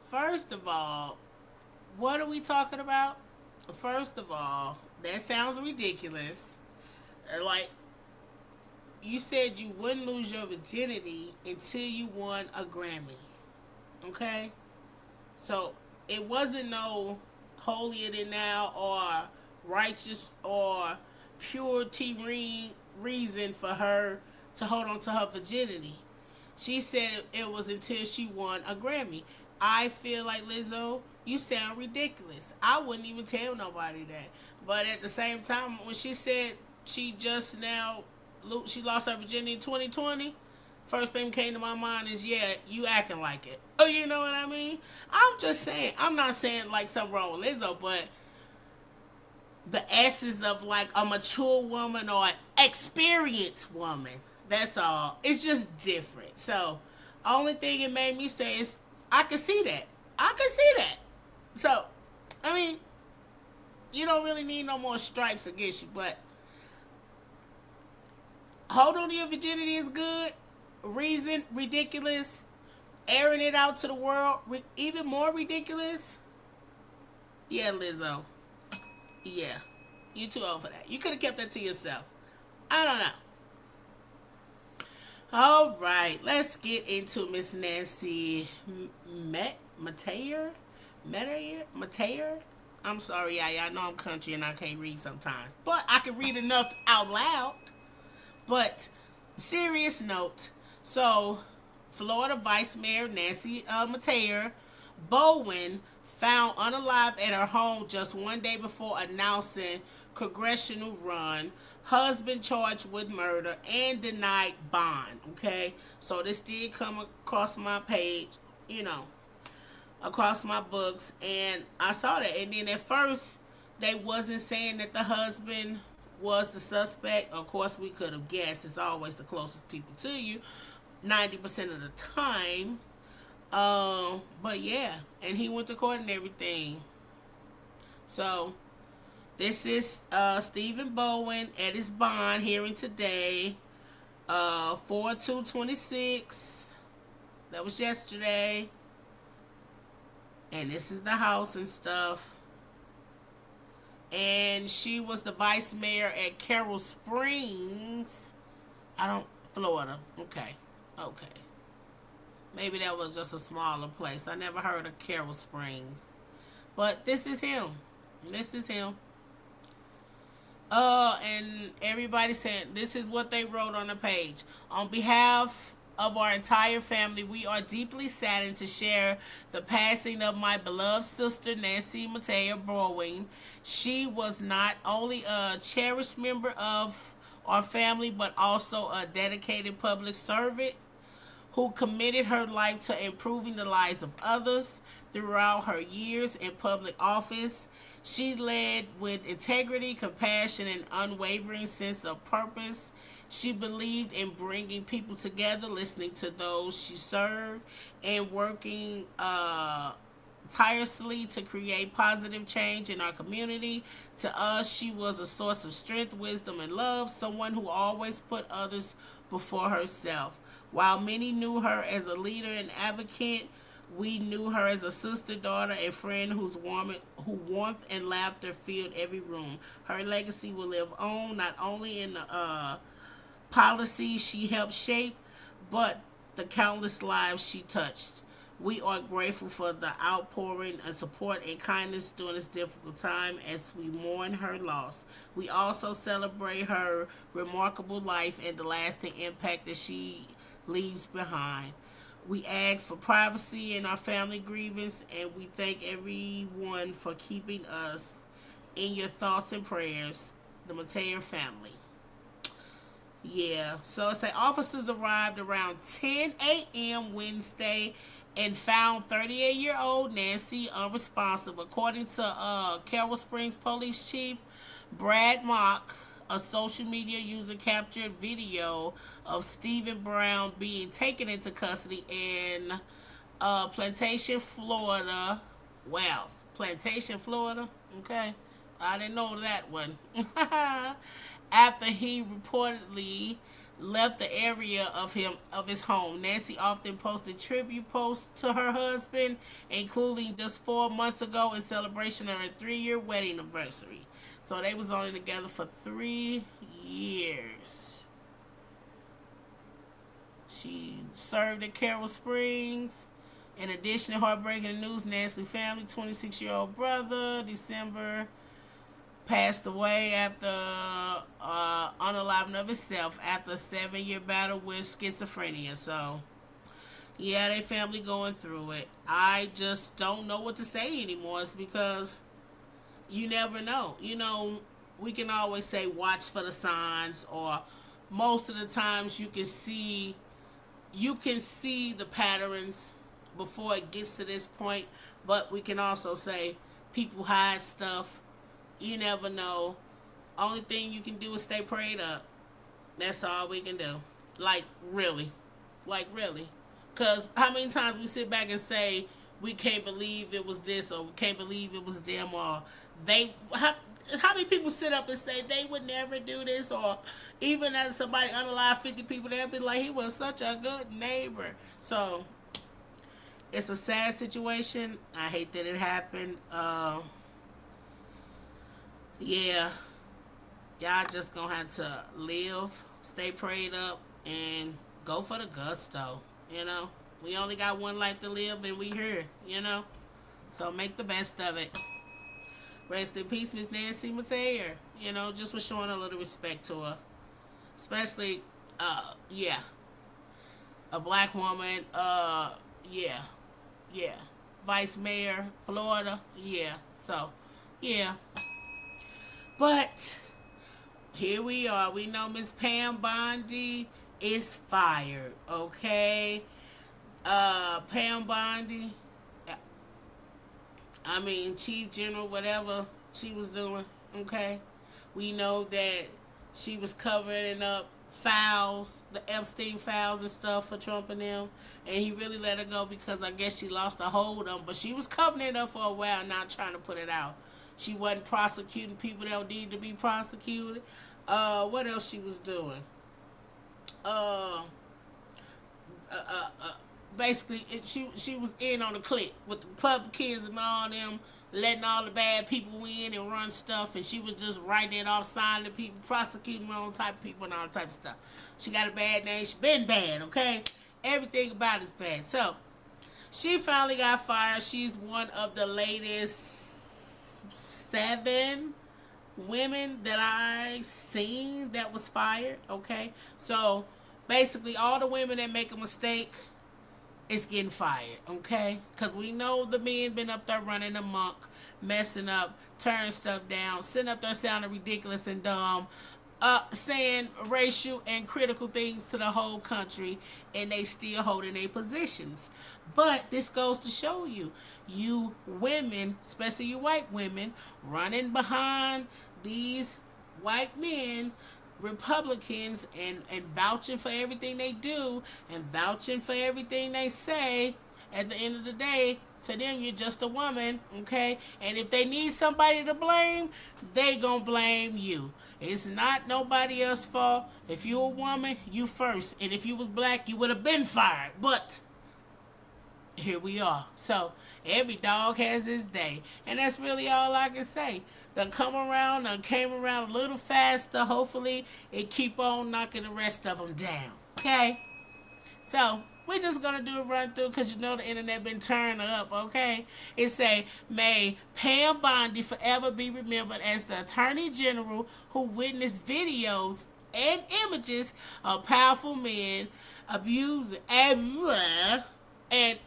First of all, what are we talking about? First of all, that sounds ridiculous. Like, you said you wouldn't lose your virginity until you won a Grammy. Okay? So, it wasn't no holier than thou or righteous or purity reason for her to hold on to her virginity. She said it was until she won a Grammy. I feel like, Lizzo, you sound ridiculous. I wouldn't even tell nobody that. But at the same time, when she said she lost her virginity in 2020, first thing came to my mind is, yeah, you acting like it. Oh, you know what I mean? I'm just saying, I'm not saying like something wrong with Lizzo, but the essence of like a mature woman or an experienced woman, that's all. It's just different. So, only thing it made me say is, I can see that. I can see that. So, I mean, you don't really need no more stripes against you, but hold on to your virginity is good. Reason, ridiculous. Airing it out to the world, even more ridiculous. Yeah, Lizzo. Yeah. You too old for that. You could have kept that to yourself. I don't know. All right, let's get into Miss Nancy Metayer. I'm sorry, y'all know I'm country and I can't read sometimes, but I can read enough out loud. But serious note, so Florida Vice Mayor Nancy Metayer Bowen found unalive at her home just one day before announcing congressional run. Husband charged with murder and denied bond. Okay, so this did come across my page, across my books, and I saw that. And then at first, they wasn't saying that the husband was the suspect. Of course, we could have guessed. It's always the closest people to you, 90% of the time. But yeah, and he went to court and everything. So this is Stephen Bowen at his bond hearing today, 4/2/26. That was yesterday. And this is the house and stuff. And she was the vice mayor at Carroll Springs. Florida. Okay. Maybe that was just a smaller place. I never heard of Carroll Springs. But this is him. And everybody saying this is what they wrote on the page. On behalf of our entire family, we are deeply saddened to share the passing of my beloved sister, Nancy Metayer Bowen. She was not only a cherished member of our family, but also a dedicated public servant who committed her life to improving the lives of others throughout her years in public office. She led with integrity, compassion, and unwavering sense of purpose. She believed in bringing people together, listening to those she served, and working tirelessly to create positive change in our community. To us, she was a source of strength, wisdom, and love, someone who always put others before herself. While many knew her as a leader and advocate, we knew her as a sister, daughter, and friend whose warmth and laughter filled every room. Her legacy will live on, not only in the policies she helped shape, but the countless lives she touched. We are grateful for the outpouring of support and kindness during this difficult time as we mourn her loss. We also celebrate her remarkable life and the lasting impact that she leaves behind. We ask for privacy in our family grievance, and we thank everyone for keeping us in your thoughts and prayers. The Metayer family. Yeah, so it say officers arrived around 10 a.m. Wednesday and found 38-year-old Nancy unresponsible. According to Carroll Springs Police Chief Brad Mock, a social media user captured video of Stephen Brown being taken into custody in Plantation, Florida. Wow, Plantation, Florida? Okay. I didn't know that one. After he reportedly left the area of his home. Nancy often posted tribute posts to her husband, including just 4 months ago in celebration of her 3-year wedding anniversary. So they was only together for 3 years. She served at Carroll Springs. In addition to heartbreaking news, Nancy's family, 26-year-old brother, December, passed away after unaliving of himself after a 7-year battle with schizophrenia. So, yeah, their family going through it. I just don't know what to say anymore. It's because you never know. You know, we can always say watch for the signs, or most of the times you can see the patterns before it gets to this point, but we can also say people hide stuff. You never know. Only thing you can do is stay prayed up. That's all we can do. Like, really. Because how many times we sit back and say, we can't believe it was this, or we can't believe it was them, or they... How many people sit up and say they would never do this, or even as somebody unalive 50 people, they'll be like, he was such a good neighbor. So, it's a sad situation. I hate that it happened. Yeah, y'all just gonna have to live, stay prayed up, and go for the gusto, you know? We only got one life to live, and we here, you know? So make the best of it. Rest in peace, Miss Nancy Metayer. You know, just was showing a little respect to her. Especially, yeah. A black woman, yeah. Vice Mayor, Florida, yeah. So, yeah. But here we are. We know Miss Pam Bondi is fired, okay? Pam Bondi, I mean, Chief General, whatever she was doing, okay? We know that she was covering up files, the Epstein files and stuff for Trump and them, and he really let her go because I guess she lost a hold on, but she was covering it up for a while, not trying to put it out. She wasn't prosecuting people that need to be prosecuted. What else she was doing? Basically, she was in on the clique with the Republicans and all them, letting all the bad people in and run stuff, and she was just writing it off, signing the people, prosecuting wrong type of people and all type of stuff. She got a bad name. She been bad, okay? Everything about it is bad. So, she finally got fired. She's one of the latest 7 women that I seen that was fired, okay? So, basically, all the women that make a mistake is getting fired, okay? Because we know the men been up there running amok, messing up, tearing stuff down, sitting up there sounding ridiculous and dumb, saying racial and critical things to the whole country, and they still holding their positions. But this goes to show you, you women, especially you white women, running behind these white men, Republicans, and vouching for everything they do and vouching for everything they say. At the end of the day, to them, you're just a woman, okay? And if they need somebody to blame, they gonna blame you. It's not nobody else's fault. If you're a woman, you first. And if you was black, you would have been fired. But here we are. So every dog has his day, and that's really all I can say. They'll come around, they came around a little faster. Hopefully it keep on knocking the rest of them down, okay? So we're just gonna do a run through because you know the internet been turned up, okay? It say, may Pam Bondi forever be remembered as the Attorney General who witnessed videos and images of powerful men abusing and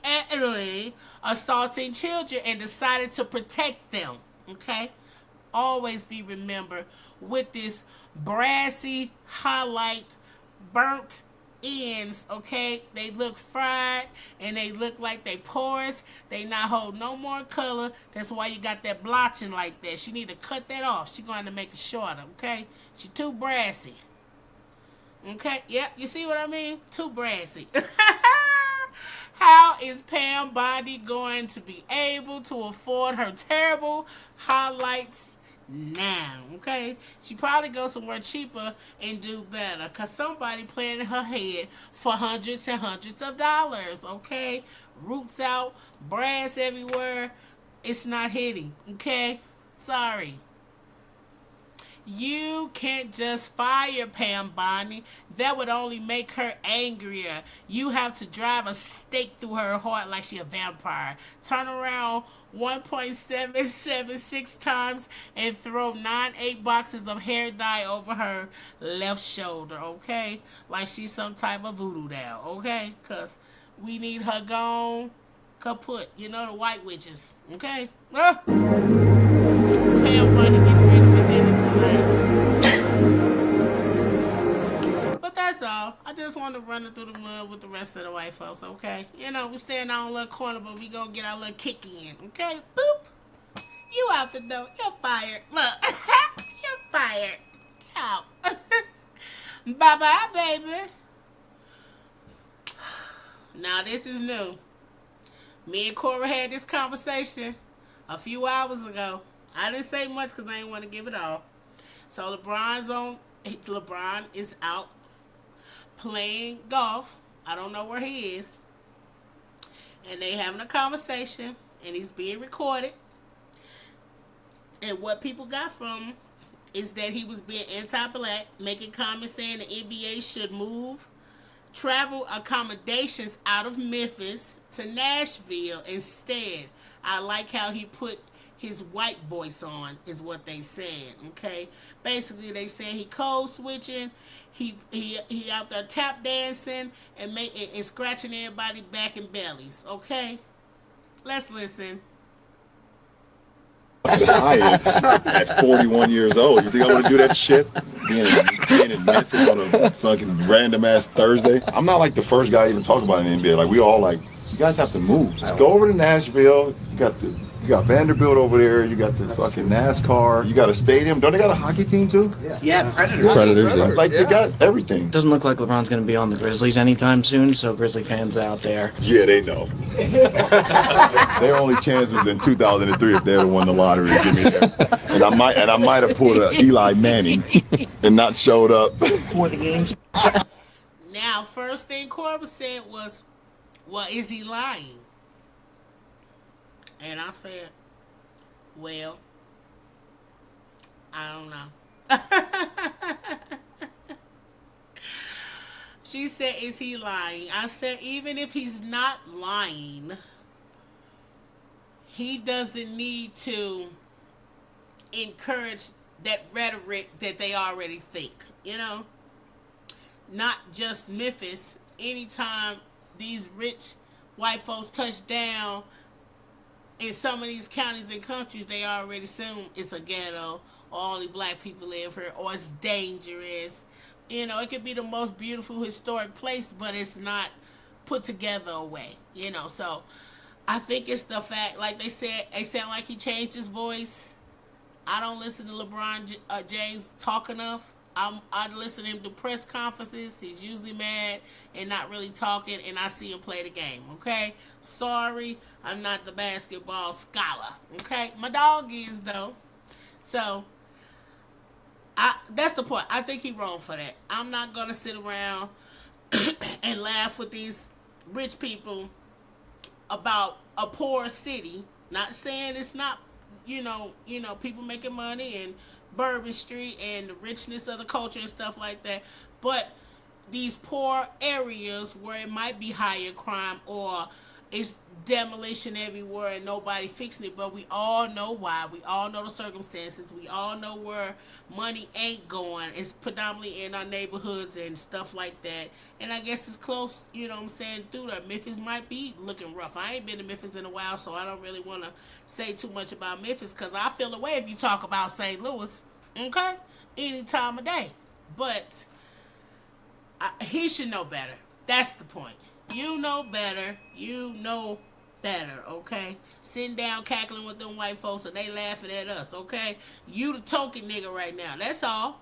assaulting children and decided to protect them, okay? Always be remembered with this brassy highlight, burnt ends, okay? They look fried and they look like they porous. They not hold no more color. That's why you got that blotching like that. She need to cut that off. She going to make it shorter, okay? She too brassy. Okay, yep, you see what I mean? Too brassy. How is Pam Bondi going to be able to afford her terrible highlights now? Okay, she probably go somewhere cheaper and do better, because somebody playing in her head for hundreds and hundreds of dollars. Okay, roots out, brass everywhere. It's not hitting. Okay, sorry. You can't just fire Pam Bondi. That would only make her angrier. You have to drive a stake through her heart like she a vampire. Turn around 1.776 times and throw 9 boxes of hair dye over her left shoulder, okay? Like she's some type of voodoo doll, okay? Because we need her gone, kaput. You know, the white witches, okay? Pam Bondi getting ready for dinner tonight. But that's all. I just want to run it through the mud with the rest of the white folks, okay? You know, we stay in our own little corner, but we gonna get our little kick in, okay? Boop. You out the door. You're fired. Look. You're fired. Out. Bye-bye, baby. Now, this is new. Me and Cora had this conversation a few hours ago. I didn't say much because I didn't want to give it all. So LeBron is out playing golf. I don't know where he is. And they having a conversation, and he's being recorded. And what people got from him is that he was being anti-black, making comments saying the NBA should move travel accommodations out of Memphis to Nashville instead. I like how he put his white voice on, is what they said, okay? Basically, they saying he code switching, he out there tap dancing and scratching everybody back and bellies, okay? Let's listen. At 41 years old, you think I want to do that shit? Being in Memphis on a fucking random ass Thursday. I'm not like the first guy even talking about an NBA. Like we all like, you guys have to move. Just go over to Nashville. You got Vanderbilt over there. You got the fucking NASCAR. You got a stadium. Don't they got a hockey team too? Yeah, Predators. Like they got everything. Doesn't look like LeBron's going to be on the Grizzlies anytime soon, so Grizzly fans out there. Yeah, they know. Their only chance was in 2003 if they had won the lottery to get me there. And I might have pulled a Eli Manning and not showed up for the games. Now, first thing Corbin said was, well, is he lying? And I said, well, I don't know. She said, is he lying? I said, even if he's not lying, he doesn't need to encourage that rhetoric that they already think, you know? Not just Memphis. Anytime these rich white folks touch down in some of these counties and countries, they already assume it's a ghetto, or only black people live here, or it's dangerous. You know, it could be the most beautiful historic place, but it's not put together away, you know. So I think it's the fact, like they said, it sound like he changed his voice. I don't listen to LeBron James talk enough. I listen to him do press conferences. He's usually mad and not really talking, and I see him play the game, okay? Sorry, I'm not the basketball scholar, okay? My dog is, though. So, that's the point. I think he's wrong for that. I'm not going to sit around and laugh with these rich people about a poor city. Not saying it's not, you know, people making money and Bourbon Street and the richness of the culture and stuff like that, but these poor areas where it might be higher crime or it's demolition everywhere and nobody fixing it, but we all know why. We all know the circumstances. We all know where money ain't going. It's predominantly in our neighborhoods and stuff like that. And I guess it's close, you know what I'm saying, through there. Memphis might be looking rough. I ain't been to Memphis in a while, so I don't really want to say too much about Memphis because I feel the way if you talk about St. Louis, okay, any time of day. But he should know better. That's the point. You know better. You know better, okay? Sitting down cackling with them white folks and they laughing at us, okay? You the token nigga right now. That's all.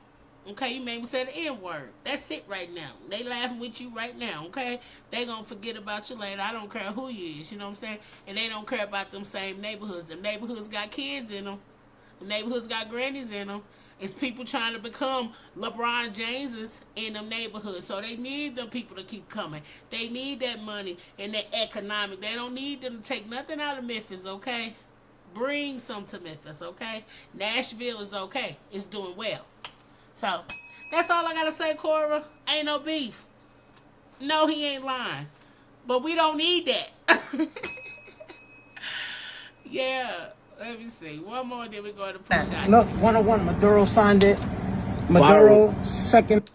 Okay, you made me say the N-word. That's it right now. They laughing with you right now, okay? They gonna forget about you later. I don't care who you is, you know what I'm saying? And they don't care about them same neighborhoods. Them neighborhoods got kids in them. The neighborhoods got grannies in them. It's people trying to become LeBron Jameses in them neighborhoods. So they need them people to keep coming. They need that money and that economic. They don't need them to take nothing out of Memphis, okay? Bring some to Memphis, okay? Nashville is okay. It's doing well. So, that's all I gotta say, Cora. Ain't no beef. No, he ain't lying. But we don't need that. Yeah. Let me see. One more, then we go to Pooh Shiesty. Look, 101, Maduro signed it. Maduro, second.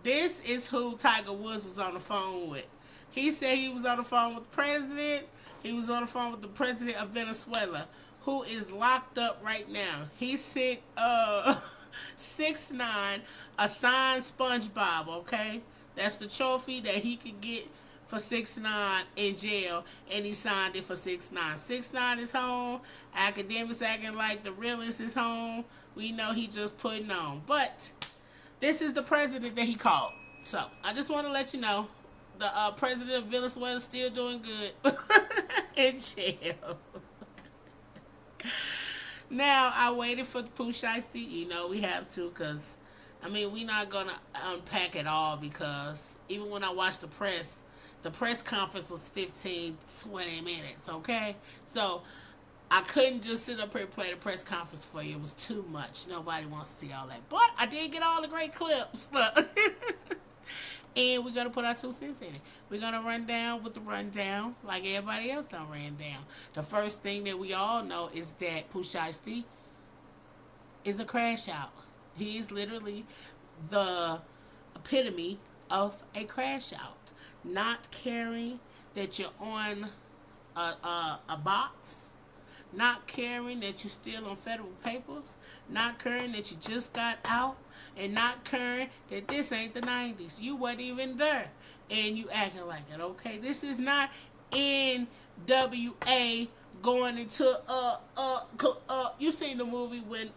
This is who Tiger Woods was on the phone with. He said he was on the phone with the president. He was on the phone with the president of Venezuela, who is locked up right now. He sent 6ix9ine a signed SpongeBob, okay? That's the trophy that he could get for 6ix9ine in jail, and he signed it for 6ix9ine. 6ix9ine is home. Academics acting like the realist is home. We know he just putting on. But this is the president that he called. So I just want to let you know the president of Venezuela is still doing good in jail. Now, I waited for the Pooh Shiesty. You know, we have to, because, I mean, we're not going to unpack it all, because even when I watched the press conference was 15, 20 minutes, okay? So, I couldn't just sit up here and play the press conference for you. It was too much. Nobody wants to see all that. But I did get all the great clips. And we're going to put our 2 cents in it. We're going to run down with the rundown like everybody else done ran down. The first thing that we all know is that Pooh Shiesty is a crash out. He is literally the epitome of a crash out. Not caring that you're on a box. Not caring that you're still on federal papers. Not caring that you just got out. And not caring that this ain't the 90s. You wasn't even there. And you acting like it, okay? This is not NWA going into, you seen the movie when,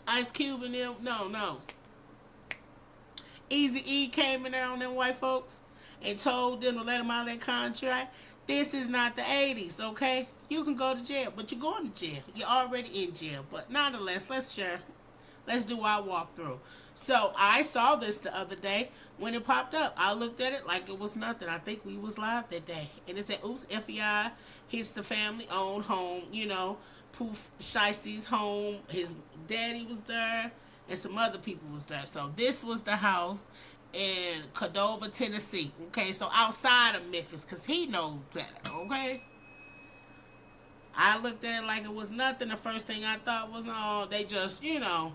Ice Cube and them, no. Eazy-E came in there on them white folks and told them to let them out of their contract. This is not the 80s, okay? You can go to jail, but you're going to jail. You're already in jail. But nonetheless, let's do our walkthrough. So I saw this the other day when it popped up. I looked at it like it was nothing. I think we was live that day. And it said, oops, FBI hits the family-owned home, you know, Pooh Shiesty's home. His daddy was there and some other people was there. So this was the house in Cordova, Tennessee. Okay, so outside of Memphis, because he knows better, okay? I looked at it like it was nothing. The first thing I thought was, oh, they just, you know,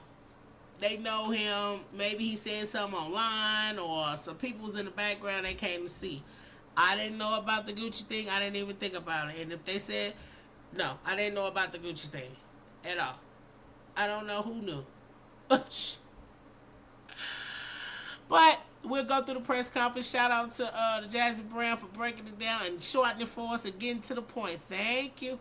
they know him. Maybe he said something online, or some people was in the background they came to see. I didn't know about the Gucci thing. I didn't even think about it. And if they said, no, I didn't know about the Gucci thing at all. I don't know who knew. But we'll go through the press conference. Shout out to the Jasmine Brown for breaking it down and shortening it for us and getting to the point. Thank you.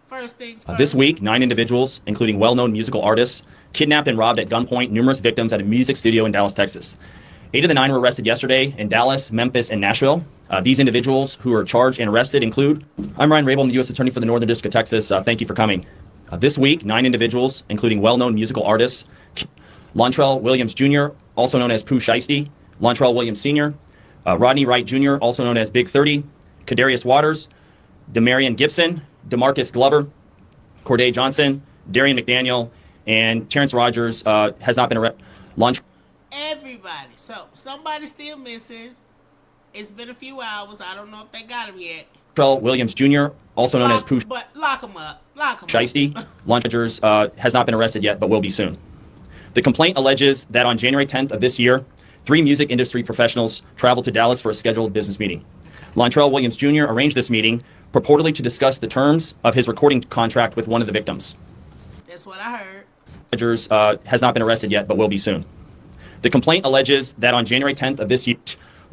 First things first. This week, 9 individuals, including well-known musical artists, kidnapped and robbed at gunpoint numerous victims at a music studio in Dallas, Texas. 8 of the 9 were arrested yesterday in Dallas, Memphis, and Nashville. These individuals who are charged and arrested include, I'm Ryan Rabel, I'm the U.S. Attorney for the Northern District of Texas. Thank you for coming. This week, 9 individuals, including well-known musical artists, Lontrell Williams Jr., also known as Pooh Shiesty, Lontrell Williams Sr., Rodney Wright Jr., also known as Big 30, Kadarius Waters, Demarion Gibson, DeMarcus Glover, Corday Johnson, Darian McDaniel, and Terrence Rogers has not been arrested. Everybody. So, somebody's still missing. It's been a few hours. I don't know if they got him yet. Lontrell Williams Jr., also known as Pooh But lock him up. Lock him Shiesty, up. Rogers has not been arrested yet, but will be soon. The complaint alleges that on January 10th of this year, 3 music industry professionals traveled to Dallas for a scheduled business meeting. Lontrell Williams Jr. arranged this meeting purportedly to discuss the terms of his recording contract with one of the victims. That's what I heard. Rogers has not been arrested yet, but will be soon. The complaint alleges that on January 10th of this year,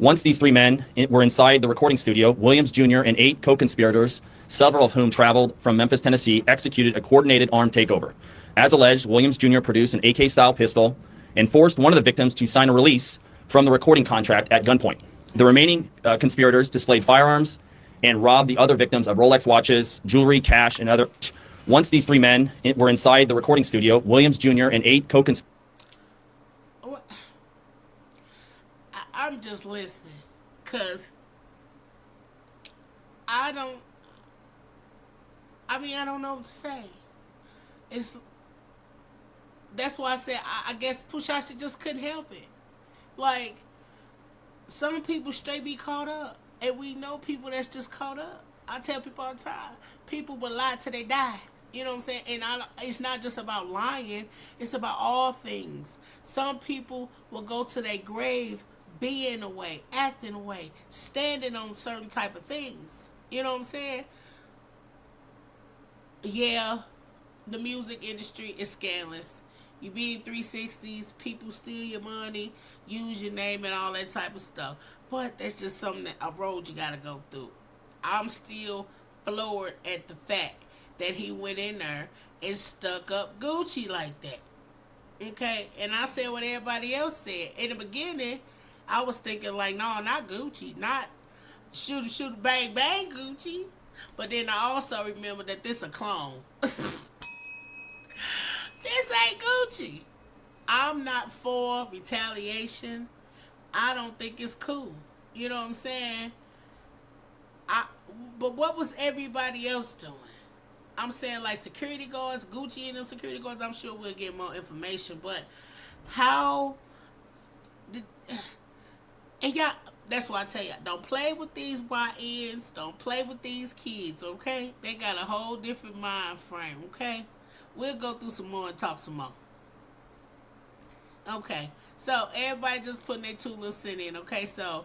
once these three men were inside the recording studio, Williams Jr. and 8 co-conspirators, several of whom traveled from Memphis, Tennessee, executed a coordinated armed takeover. As alleged, Williams Jr. produced an AK-style pistol and forced one of the victims to sign a release from the recording contract at gunpoint. The remaining conspirators displayed firearms and robbed the other victims of Rolex watches, jewelry, cash, and other. Once these three men were inside the recording studio, Williams Jr. and 8 co-conspirators. I'm just listening, cause I don't know what to say. That's why I said I guess Pooh Shiesty just couldn't help it. Like, some people straight be caught up, and we know people that's just caught up. I tell people all the time, people will lie till they die. You know what I'm saying? And it's not just about lying, it's about all things. Some people will go to their grave being away, acting away, standing on certain type of things. You know what I'm saying? Yeah, the music industry is scandalous. You be in 360s, people steal your money, use your name and all that type of stuff. But that's just something a road you gotta go through. I'm still floored at the fact that he went in there and stuck up Gucci like that. Okay? And I said what everybody else said. In the beginning, I was thinking like, no, not Gucci, not shoot, bang, bang Gucci. But then I also remember that this a clone. This ain't Gucci. I'm not for retaliation. I don't think it's cool. You know what I'm saying? But what was everybody else doing? I'm saying like security guards, Gucci and them security guards, I'm sure we'll get more information. But how did... And y'all, that's why I tell y'all, don't play with these YNs. Don't play with these kids, okay? They got a whole different mind frame, okay? We'll go through some more and talk some more. Okay, so everybody just putting their 2 little cents in, okay? So,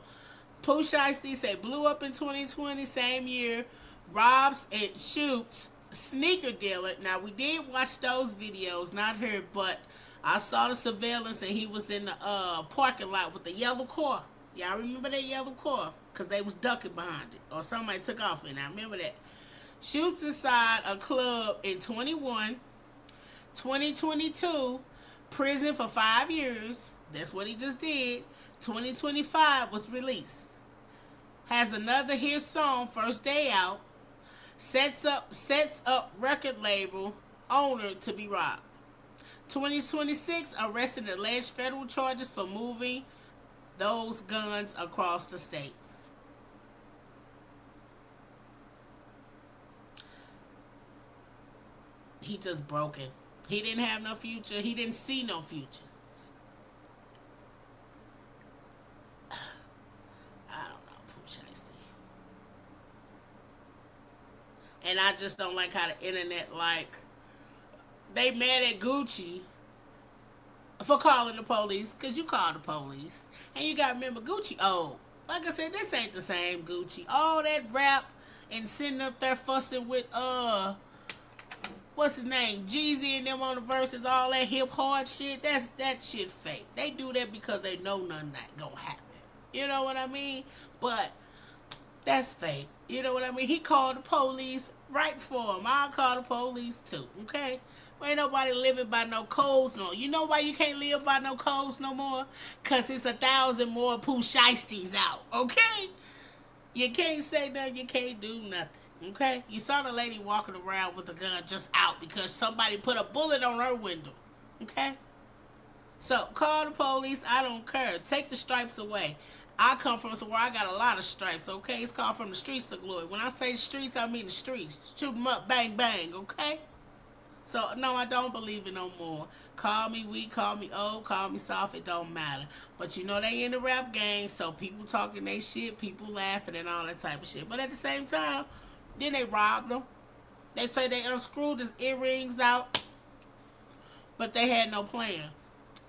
Pooh Shiesty said, blew up in 2020, same year, robs and shoots sneaker dealer. Now, we did watch those videos, not her, but I saw the surveillance and he was in the parking lot with the yellow car. Y'all remember that yellow car? Because they was ducking behind it. Or somebody took off in it. I remember that. Shoots inside a club in 2022, prison for 5 years. That's what he just did. 2025 was released. Has another hit song, First Day Out. Sets up record label owner to be robbed. 2026, arrested alleged federal charges for moving those guns across the states. He just broken. He didn't have no future. He didn't see no future. I don't know, Pooh Shiesty. And I just don't like how the internet, like, they mad at Gucci for calling the police, because you called the police. And you got to remember, Gucci old. Like I said, this ain't the same Gucci. All that rap and sitting up there fussing with, what's his name, Jeezy and them on the verses, all that hip hard shit, that shit fake. They do that because they know nothing that gonna happen. You know what I mean? But that's fake. You know what I mean? He called the police right for him. I'll call the police too, okay? Ain't nobody living by no codes no. You know why you can't live by no codes no more? Because it's 1,000 more Pooh Shiesties out, okay? You can't say nothing, you can't do nothing, okay? You saw the lady walking around with a gun just out because somebody put a bullet on her window, okay? So, call the police, I don't care. Take the stripes away. I come from somewhere I got a lot of stripes, okay? It's called From the Streets to Glory. When I say streets, I mean the streets. Shoot them up, bang, bang, okay? So, no, I don't believe it no more. Call me weak, call me old, call me soft, it don't matter. But you know they in the rap game, so people talking they shit, people laughing and all that type of shit. But at the same time, then they robbed them. They say they unscrewed his earrings out, but they had no plan.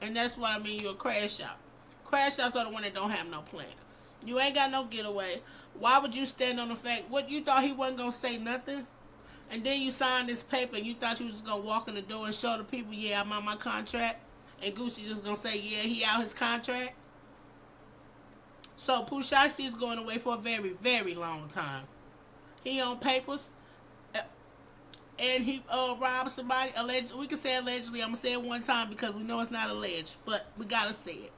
And that's what I mean, you're a crash out. Crash outs are the one that don't have no plan. You ain't got no getaway. Why would you stand on the fact, what, you thought he wasn't going to say nothing? And then you signed this paper and you thought you was just going to walk in the door and show the people, yeah, I'm on my contract. And Gucci just gonna say, yeah, he out his contract. So Pooh Shiesty is going away for a very, very long time. He on papers, and he robbed somebody. Alleged. We can say allegedly. I'm gonna say it one time because we know it's not alleged, but we gotta say it.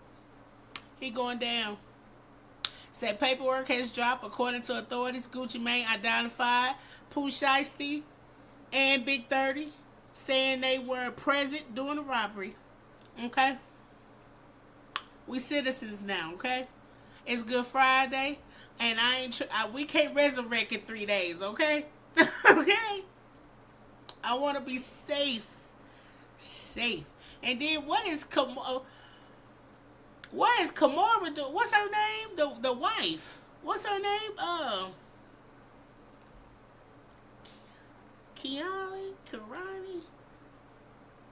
He going down. Said paperwork has dropped. According to authorities, Gucci Mane identified Pooh Shiesty and Big 30, saying they were present during the robbery. Okay? We citizens now, okay? It's Good Friday, and we can't resurrect in 3 days, okay? Okay? I want to be safe. Safe. And then what is Kamora doing? What's her name? The wife. What's her name? Kirani?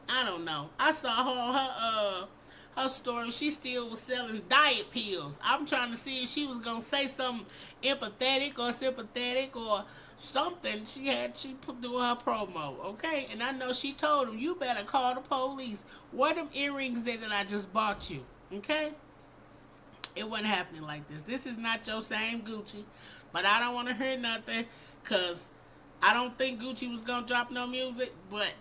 I don't know. I saw her story. She still was selling diet pills. I'm trying to see if she was gonna say something empathetic or sympathetic or something. She put through her promo, okay? And I know she told him, you better call the police. Where them earrings that I just bought you, okay? It wasn't happening like this. This is not your same Gucci, but I don't want to hear nothing because I don't think Gucci was gonna drop no music, but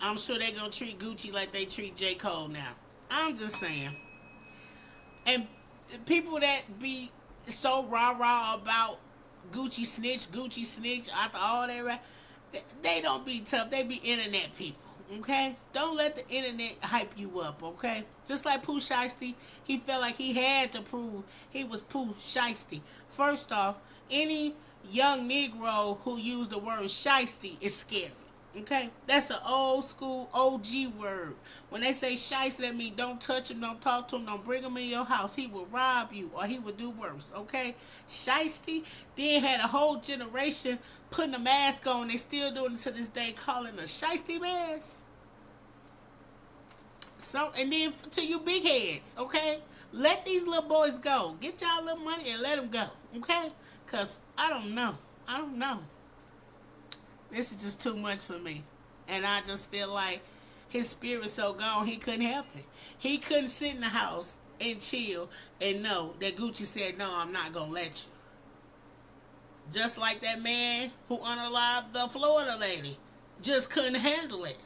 I'm sure they're gonna treat Gucci like they treat J. Cole now. I'm just saying. And people that be so rah-rah about Gucci snitch, after all that, they don't be tough. They be internet people, okay? Don't let the internet hype you up, okay? Just like Pooh Shiesty, he felt like he had to prove he was Pooh Shiesty. First off, any young Negro who used the word shiesty is scary. Okay, that's an old school OG word. When they say shiesty, that means don't touch him, don't talk to him, don't bring him in your house. He will rob you or he will do worse. Okay, shiesty. Then had a whole generation putting a mask on. They still doing it to this day, calling a shiesty mask. So, and then to you big heads, okay, let these little boys go. Get y'all little money and let them go. Okay, cause I don't know. This is just too much for me. And I just feel like his spirit's so gone, he couldn't help it. He couldn't sit in the house and chill and know that Gucci said, no, I'm not going to let you. Just like that man who unalived the Florida lady. Just couldn't handle it.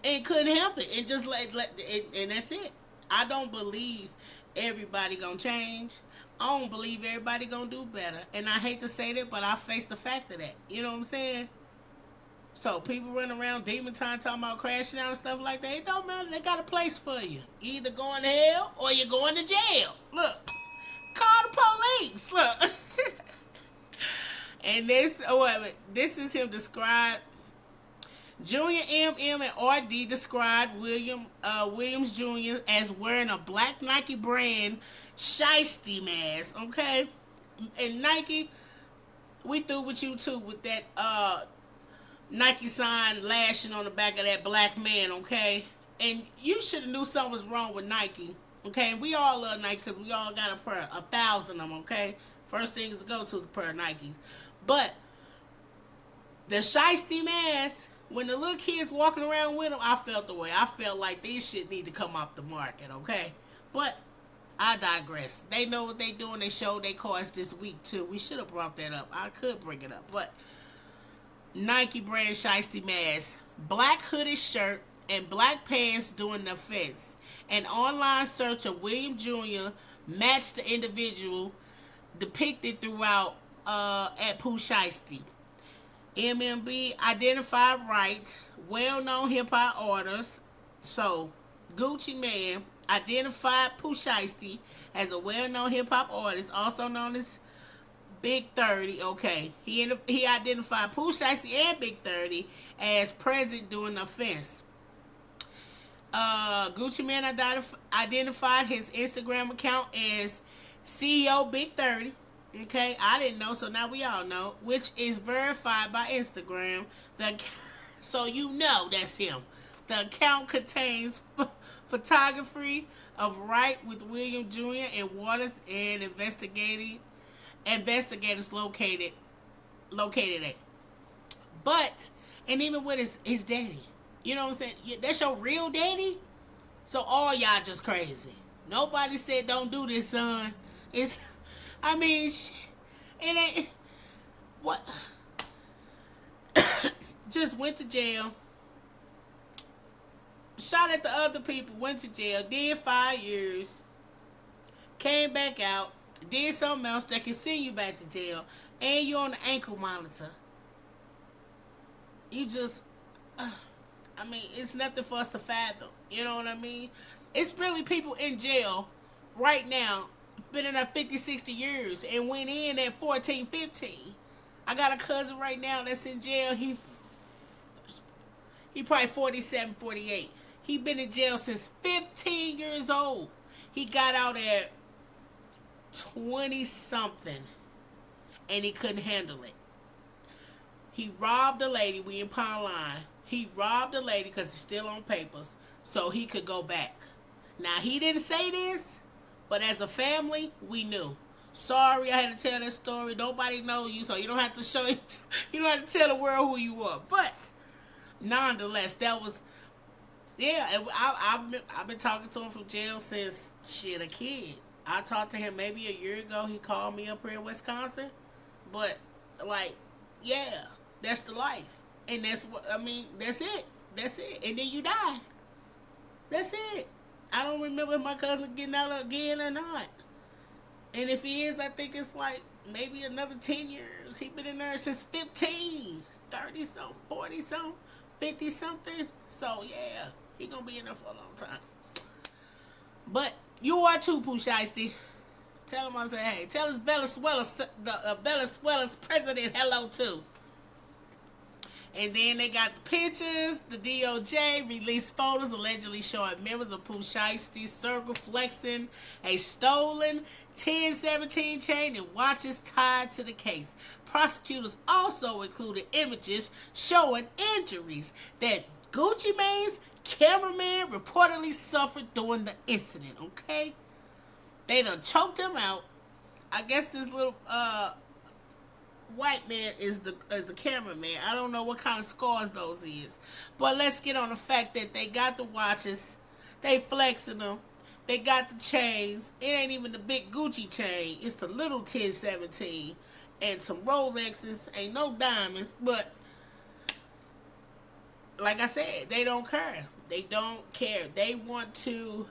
And couldn't help it. And just and that's it. I don't believe everybody going to change. I don't believe everybody gonna do better. And I hate to say that, but I face the fact of that. You know what I'm saying? So people run around demon time talking about crashing out and stuff like that. It don't matter. They got a place for you. You either going to hell or you're going to jail. Look. Call the police. Look. And this is him described. Junior MM and RD described Williams Jr. as wearing a black Nike brand shiesty mask, okay? And Nike, we through with you too with that Nike sign lashing on the back of that black man, okay? And you should have knew something was wrong with Nike, okay? And we all love Nike because we all got 1,000 of them, okay? First things to go to is a pair of Nikes. But the shiesty mask, when the little kids walking around with them, I felt the way. I felt like this shit need to come off the market, okay? But I digress. They know what they doing. They showed their cards this week too. We should have brought that up. I could bring it up, but Nike brand shiesty mask, black hooded shirt, and black pants during the offense. An online search of William Jr. matched the individual depicted throughout at Pooh Shiesty. MMB identified right, well-known hip-hop artists. So, Gucci Mane identified Pooh Shiesty as a well-known hip-hop artist, also known as Big 30. Okay, he identified Pooh Shiesty and Big 30 as present during the offense. Gucci Mane identified his Instagram account as CEO Big 30. Okay, I didn't know, so now we all know, which is verified by Instagram. So you know that's him. The account contains photography of Wright with William Jr. and Waters and investigators located at. But, and even with his daddy, You know what I'm saying? That's your real daddy? So all y'all just crazy. Nobody said don't do this, son. It's, I mean, it ain't, what? Just went to jail. Shot at the other people, went to jail, did 5 years, came back out, did something else that can send you back to jail, and you're on the ankle monitor. You just, I mean, it's nothing for us to fathom. You know what I mean? It's really people in jail right now, been in there 50, 60 years, and went in at 14, 15. I got a cousin right now that's in jail. He probably 47, 48. He been in jail since 15 years old. He got out at 20-something, and he couldn't handle it. He robbed a lady. We in Pond Line. He robbed a lady because he's still on papers, so he could go back. Now, he didn't say this, but as a family, we knew. Sorry, I had to tell that story. Nobody knows you, so you don't have to show it. You don't have to tell the world who you are. But nonetheless, that was, yeah. I've been talking to him from jail since a kid. I talked to him maybe a year ago. He called me up here in Wisconsin, but like, yeah, that's the life, and that's what I mean. That's it. And then you die. That's it. I don't remember if my cousin getting out again or not. And if he is, I think it's like maybe another 10 years. He been in there since 15, 30-something, 40-something, 50-something. So, yeah, he gonna be in there for a long time. But you are too, Pooh Shiesty. Tell him I said, hey, tell his Venezuela's president hello, too. And then they got the pictures. The DOJ released photos allegedly showing members of Pooh Shiesty's circle flexing a stolen 1017 chain and watches tied to the case. Prosecutors also included images showing injuries that Gucci Mane's cameraman reportedly suffered during the incident, okay? They done choked him out. I guess this little white man is the cameraman. I don't know what kind of scars those is. But let's get on the fact that they got the watches. They flexing them. They got the chains. It ain't even the big Gucci chain. It's the little 1017. And some Rolexes. Ain't no diamonds. But like I said, they don't care. They don't care. They want to,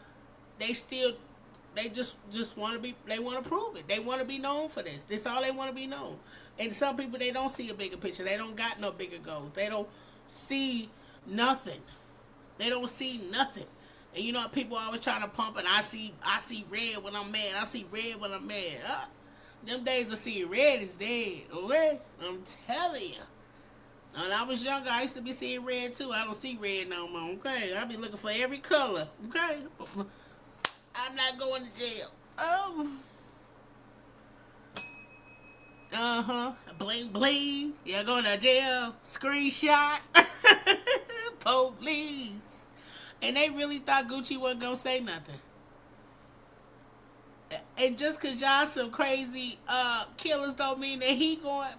they just want to be, they want to prove it. They want to be known for this. This all they want to be known. And some people, they don't see a bigger picture. They don't got no bigger goals. They don't see nothing. They don't see nothing. And you know, people always trying to pump, and I see red when I'm mad. I see red when I'm mad. Them days of seeing red is dead. Okay? I'm telling you. When I was younger, I used to be seeing red too. I don't see red no more. Okay? I be looking for every color. Okay? I'm not going to jail. Oh. Bling bling. You're going to jail. Screenshot. Police. And they really thought Gucci wasn't going to say nothing. And just because y'all some crazy killers don't mean that he going...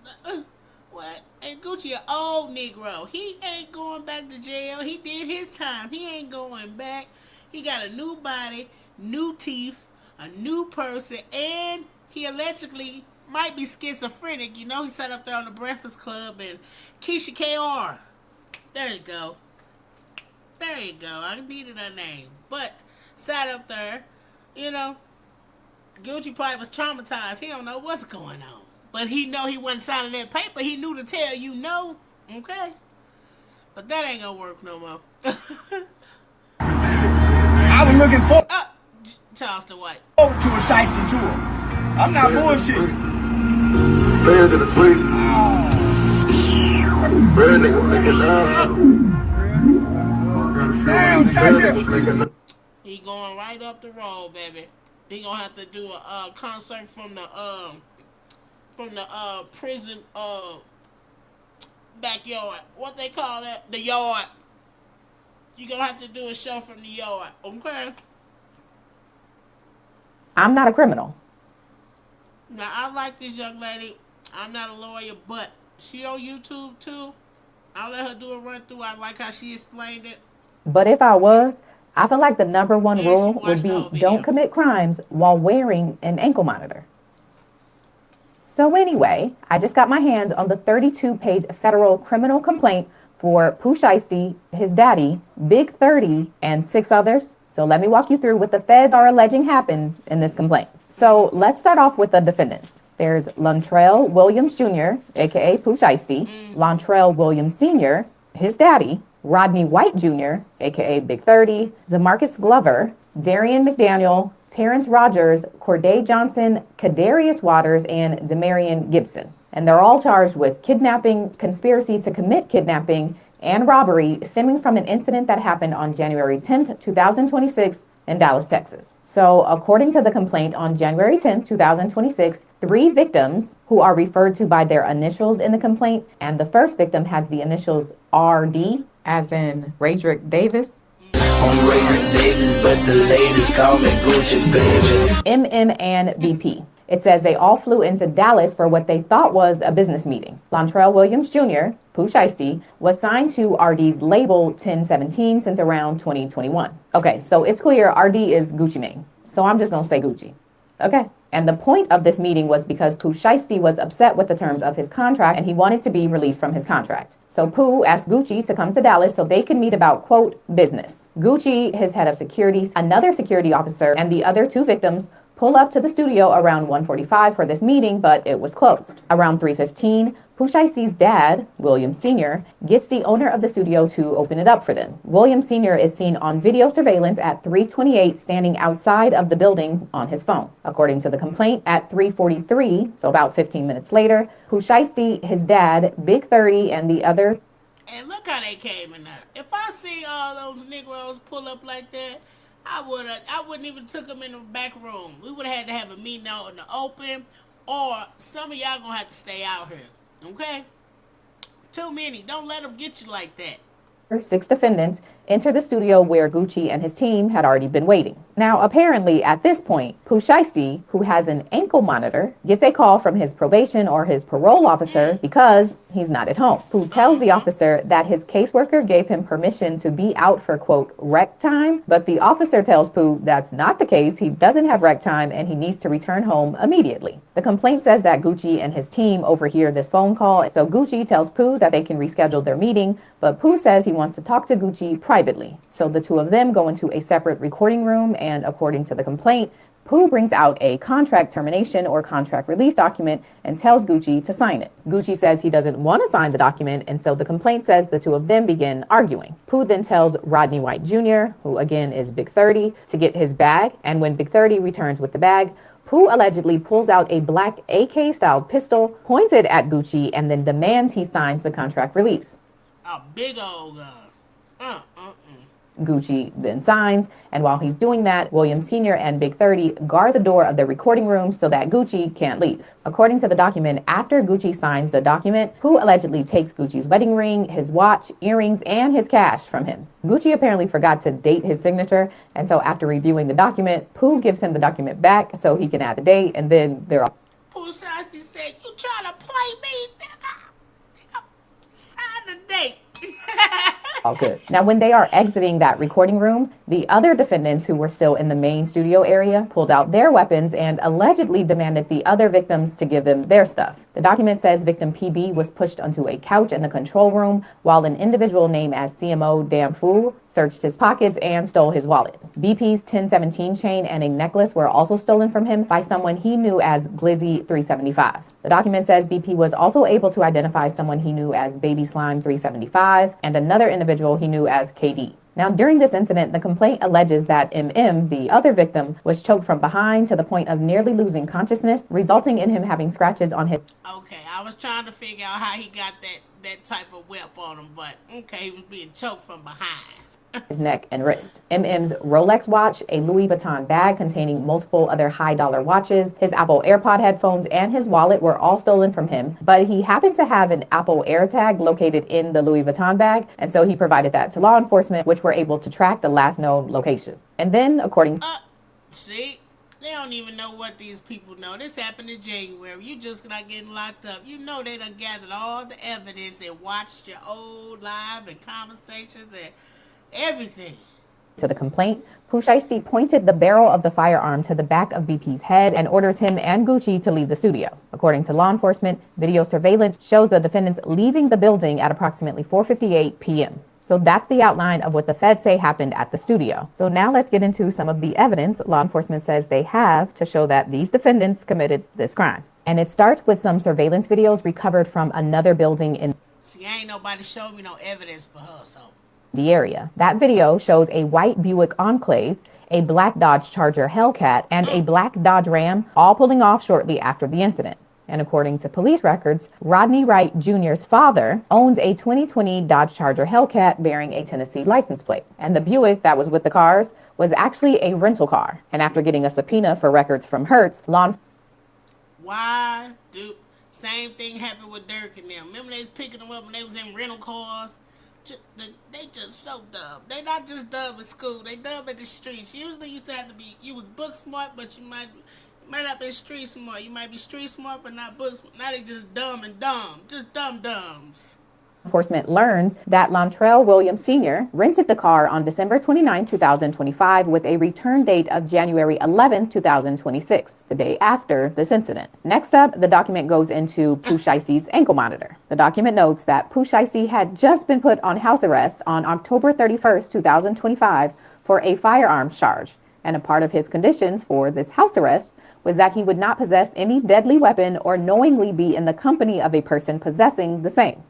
what? And Gucci an old Negro. He ain't going back to jail. He did his time. He ain't going back. He got a new body, new teeth, a new person, and he allegedly might be schizophrenic. You know, he sat up there on the Breakfast Club and Keisha KR. There you go. There you go. I needed a name. But sat up there, you know, Gucci probably was traumatized. He don't know what's going on. But he know he wasn't signing that paper. He knew to tell you no. Okay? But that ain't gonna work no more. I was looking for Charleston White. To a Shiesty tour. I'm not bullshitting. Fans in the street. Real niggas making love. He going right up the road, baby. He gonna have to do a concert from the prison backyard. What they call that? The yard. You gonna have to do a show from the yard, okay? I'm not a criminal. Now I like this young lady. I'm not a lawyer, but she on YouTube too. I'll let her do a run through. I like how she explained it. But if I was, I feel like the number one rule would be don't commit crimes while wearing an ankle monitor. So anyway, I just got my hands on the 32-page federal criminal complaint for Pooh Shiesty, his daddy, Big 30, and 6 others. So let me walk you through what the feds are alleging happened in this complaint. So let's start off with the defendants. There's Lontrell Williams Jr., aka Pooh Shiesty, Lontrell Williams Sr., his daddy, Rodney White Jr., aka Big 30, DeMarcus Glover, Darian McDaniel, Terrence Rogers, Corday Johnson, Kadarius Waters, and Demarion Gibson. And they're all charged with kidnapping, conspiracy to commit kidnapping, and robbery stemming from an incident that happened on January 10th, 2026 in Dallas, Texas. So according to the complaint, on January 10th, 2026, 3 victims who are referred to by their initials in the complaint, and the first victim has the initials RD, as in Raydrick Davis. I'm Raydrick Davis, but the ladies call me Gucci's baby. MM and VP. It says they all flew into Dallas for what they thought was a business meeting. Lontrell Williams Jr., Pooh Shiesty, was signed to RD's label 1017 since around 2021. Okay, so it's clear RD is Gucci Mane. So I'm just gonna say Gucci. Okay. And the point of this meeting was because Pooh Shiesty was upset with the terms of his contract and he wanted to be released from his contract. So Pooh asked Gucci to come to Dallas so they could meet about, quote, business. Gucci, his head of security, another security officer, and the other 2 victims pull up to the studio around 1:45 for this meeting, but it was closed. Around 3:15, Pooh Shiesty's dad, William Sr., gets the owner of the studio to open it up for them. William Sr. is seen on video surveillance at 3:28 standing outside of the building on his phone. According to the complaint, at 3:43, so about 15 minutes later, Pooh Shiesty, his dad, Big 30, and the other... And look how they came in there. If I see all those Negroes pull up like that, I wouldn't even took them in the back room. We would have had to have a meeting out in the open, or some of y'all gonna have to stay out here. Okay? Too many. Don't let them get you like that. 6 defendants enter the studio where Gucci and his team had already been waiting. Now, apparently, at this point, Pooh Shiesty, who has an ankle monitor, gets a call from his probation or his parole officer because he's not at home. Pooh tells the officer that his caseworker gave him permission to be out for, quote, rec time, but the officer tells Pooh that's not the case. He doesn't have rec time and he needs to return home immediately. The complaint says that Gucci and his team overhear this phone call, so Gucci tells Pooh that they can reschedule their meeting, but Pooh says he wants to talk to Gucci privately. So the 2 of them go into a separate recording room, and according to the complaint, Pooh brings out a contract termination or contract release document and tells Gucci to sign it. Gucci says he doesn't want to sign the document, and so the complaint says the 2 of them begin arguing. Pooh then tells Rodney White Jr., who again is Big 30, to get his bag, and when Big 30 returns with the bag, Pooh allegedly pulls out a black AK-style pistol, points it at Gucci, and then demands he signs the contract release. A big old gun. Gucci then signs, and while he's doing that, William Sr. and Big 30 guard the door of the recording room so that Gucci can't leave. According to the document, after Gucci signs the document, Pooh allegedly takes Gucci's wedding ring, his watch, earrings, and his cash from him. Gucci apparently forgot to date his signature, and so after reviewing the document, Pooh gives him the document back so he can add the date, and then they're all... Pooh Shiesty said, "You trying to play me, nigga? Sign the date." All good. Now, when they are exiting that recording room, the other defendants who were still in the main studio area pulled out their weapons and allegedly demanded the other victims to give them their stuff. The document says victim PB was pushed onto a couch in the control room while an individual named as CMO Damfu searched his pockets and stole his wallet. BP's 1017 chain and a necklace were also stolen from him by someone he knew as Glizzy 375. The document says BP was also able to identify someone he knew as Baby Slime 375 and another individual he knew as KD. Now, during this incident, the complaint alleges that MM, the other victim, was choked from behind to the point of nearly losing consciousness, resulting in him having scratches on his... Okay, I was trying to figure out how he got that type of whip on him, but okay, he was being choked from behind. His neck and wrist. MM's Rolex watch, a Louis Vuitton bag containing multiple other high-dollar watches, his Apple AirPod headphones, and his wallet were all stolen from him, but he happened to have an Apple AirTag located in the Louis Vuitton bag, and so he provided that to law enforcement, which were able to track the last known location. And then, according... See? They don't even know what these people know. This happened in January. You just not getting locked up. You know they done gathered all the evidence and watched your old live and conversations and everything. To the complaint, Pooh Shiesty pointed the barrel of the firearm to the back of BP's head and orders him and Gucci to leave the studio. According to law enforcement, video surveillance shows the defendants leaving the building at approximately 4:58 p.m. So that's the outline of what the feds say happened at the studio. So now let's get into some of the evidence law enforcement says they have to show that these defendants committed this crime. And it starts with some surveillance videos recovered from another building in See, ain't nobody showed me no evidence for her, so. the area. That video shows a white Buick Enclave, a black Dodge Charger Hellcat, and a black Dodge Ram all pulling off shortly after the incident. And according to police records, Rodney Wright Jr.'s father owns a 2020 Dodge Charger Hellcat bearing a Tennessee license plate. And the Buick that was with the cars was actually a rental car. And after getting a subpoena for records from Hertz, Why do same thing happened with Dirk and them? Remember they was picking them up when they was in rental cars? They just so dumb. They not just dumb at school. They dumb at the streets. Usually used to have to be, you was book smart, but you might not be street smart. You might be street smart, but not book smart. Now they just dumb and dumb. Just dumb-dumbs. Enforcement learns that Lontrell Williams Sr. rented the car on December 29, 2025 with a return date of January 11, 2026, the day after this incident. Next up, the document goes into Pooh Shiesty's ankle monitor. The document notes that Pooh Shiesty had just been put on house arrest on October 31, 2025 for a firearms charge. And a part of his conditions for this house arrest was that he would not possess any deadly weapon or knowingly be in the company of a person possessing the same.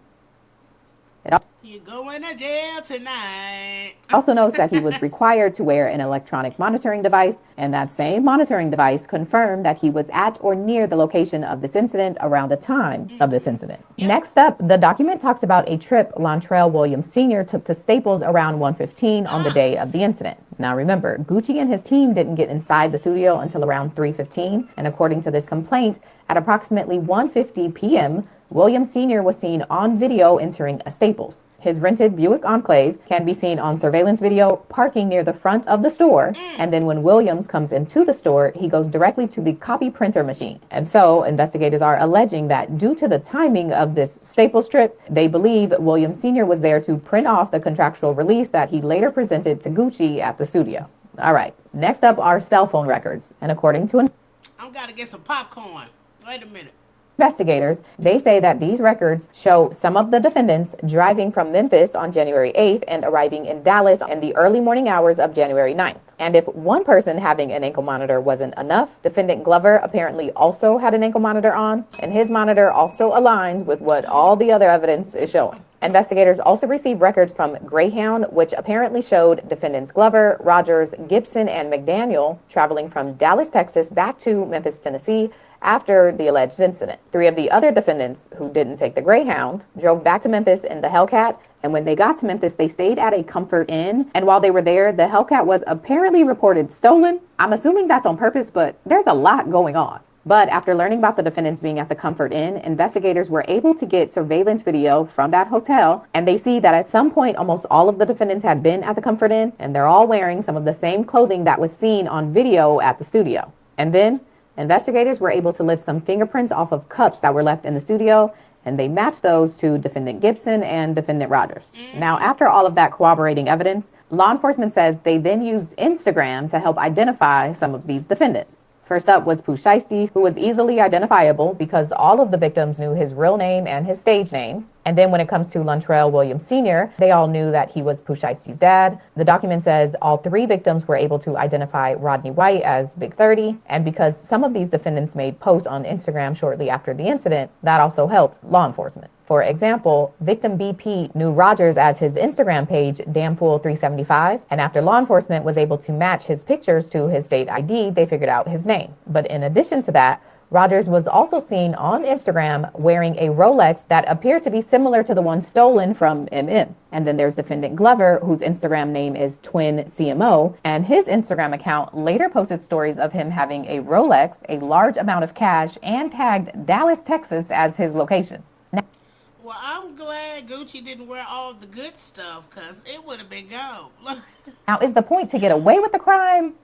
You're going to jail tonight. Also notes that he was required to wear an electronic monitoring device, and that same monitoring device confirmed that he was at or near the location of this incident around the time of this incident. Next up, the document talks about a trip Lontrell Williams Sr. took to Staples around 1:15 on the day of the incident. Now remember, Gucci and his team didn't get inside the studio until around 3:15, and according to this complaint, at approximately 1:50 p.m., Williams Sr. was seen on video entering a Staples. His rented Buick Enclave can be seen on surveillance video parking near the front of the store, and then when Williams comes into the store, he goes directly to the copy printer machine. And so investigators are alleging that due to the timing of this Staples trip, they believe Williams Sr. was there to print off the contractual release that he later presented to Gucci at the studio. All right, next up are cell phone records, and according to I'm gotta get some popcorn. Wait a minute. investigators, they say that these records show some of the defendants driving from Memphis on January 8th and arriving in Dallas in the early morning hours of January 9th. And if one person having an ankle monitor wasn't enough, defendant Glover apparently also had an ankle monitor on, and his monitor also aligns with what all the other evidence is showing. Investigators also received records from Greyhound, which apparently showed defendants Glover, Rogers, Gibson, and McDaniel traveling from Dallas, Texas back to Memphis, Tennessee after the alleged incident. 3 of the other defendants who didn't take the Greyhound drove back to Memphis in the Hellcat, and when they got to Memphis, they stayed at a Comfort Inn, and while they were there, the Hellcat was apparently reported stolen. I'm assuming that's on purpose, but there's a lot going on. But after learning about the defendants being at the Comfort Inn, investigators were able to get surveillance video from that hotel, and they see that at some point almost all of the defendants had been at the Comfort Inn, and they're all wearing some of the same clothing that was seen on video at the studio. And then investigators were able to lift some fingerprints off of cups that were left in the studio, and they matched those to defendant Gibson and defendant Rogers. Now, after all of that corroborating evidence, law enforcement says they then used Instagram to help identify some of these defendants. First up was Pooh Shiesty, who was easily identifiable because all of the victims knew his real name and his stage name. And then when it comes to Lontrell Williams Sr., they all knew that he was Pooh Shiesty's dad. The document says all 3 victims were able to identify Rodney White as Big 30. And because some of these defendants made posts on Instagram shortly after the incident, that also helped law enforcement. For example, victim BP knew Rogers as his Instagram page, Damnfool375. And after law enforcement was able to match his pictures to his state ID, they figured out his name. But in addition to that, Rogers was also seen on Instagram wearing a Rolex that appeared to be similar to the one stolen from MM. And then there's defendant Glover, whose Instagram name is Twin CMO, and his Instagram account later posted stories of him having a Rolex, a large amount of cash, and tagged Dallas, Texas as his location. Well, I'm glad Gucci didn't wear all the good stuff, because it would have been gone. Look. Now, is the point to get away with the crime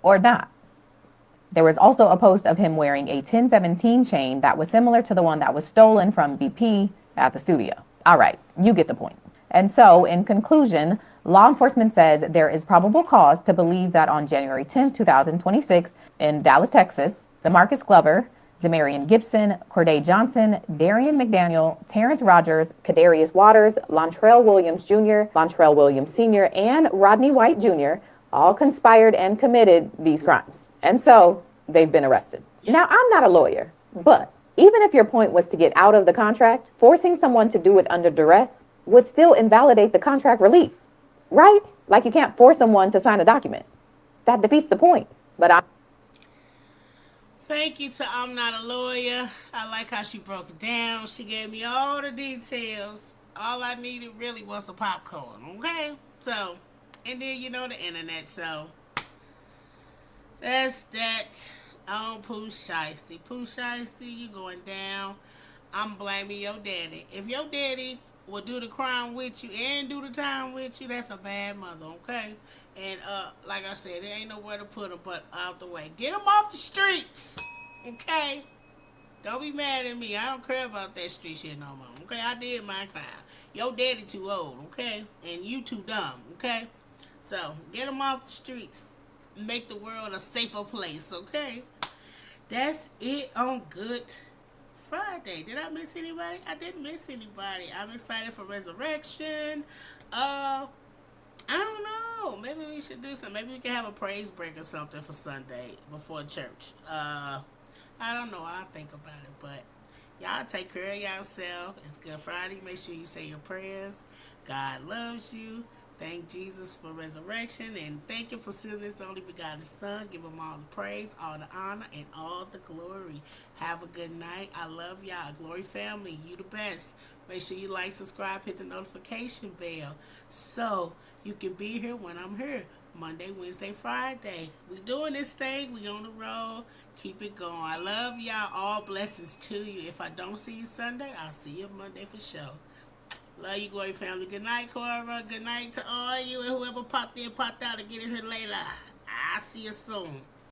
or not? There was also a post of him wearing a 1017 chain that was similar to the one that was stolen from BP at the studio. All right, you get the point. And so, in conclusion, law enforcement says there is probable cause to believe that on January 10, 2026, in Dallas, Texas, DeMarcus Glover, Demarion Gibson, Corday Johnson, Darian McDaniel, Terrence Rogers, Kadarius Waters, Lontrell Williams Jr., Lontrell Williams Sr., and Rodney White Jr. all conspired and committed these crimes. And so, they've been arrested. Now, I'm not a lawyer, but even if your point was to get out of the contract, forcing someone to do it under duress would still invalidate the contract release, right? Like you can't force someone to sign a document. That defeats the point. But Thank you to I'm Not a Lawyer. I like how she broke it down. She gave me all the details. All I needed really was a popcorn, okay? So, and then the internet, so that's that on Pooh Shiesty. Pooh Shiesty, you going down. I'm blaming your daddy. If your daddy will do the crime with you and do the time with you, that's a bad mother, okay? And like I said, there ain't nowhere to put him but out the way. Get him off the streets, okay? Don't be mad at me. I don't care about that street shit no more, okay? I did my crime. Your daddy too old, okay? And you too dumb, okay? So, get him off the streets. Make the world a safer place, okay? That's it on Good Friday. Did I miss anybody? I didn't miss anybody. I'm excited for Resurrection. I don't know. Maybe we should do something. Maybe we can have a praise break or something for Sunday before church. I don't know. I'll think about it. But y'all take care of yourself. It's Good Friday. Make sure you say your prayers. God loves you. Thank Jesus for resurrection, and thank you for sending this only begotten Son. Give him all the praise, all the honor, and all the glory. Have a good night. I love y'all. Glory family, you the best. Make sure you like, subscribe, hit the notification bell so you can be here when I'm here. Monday, Wednesday, Friday. We doing this thing. We on the road. Keep it going. I love y'all. All blessings to you. If I don't see you Sunday, I'll see you Monday for sure. Love you, Glory family. Good night, Cora. Good night to all you and whoever popped in, popped out, and get in here later. I'll see you soon.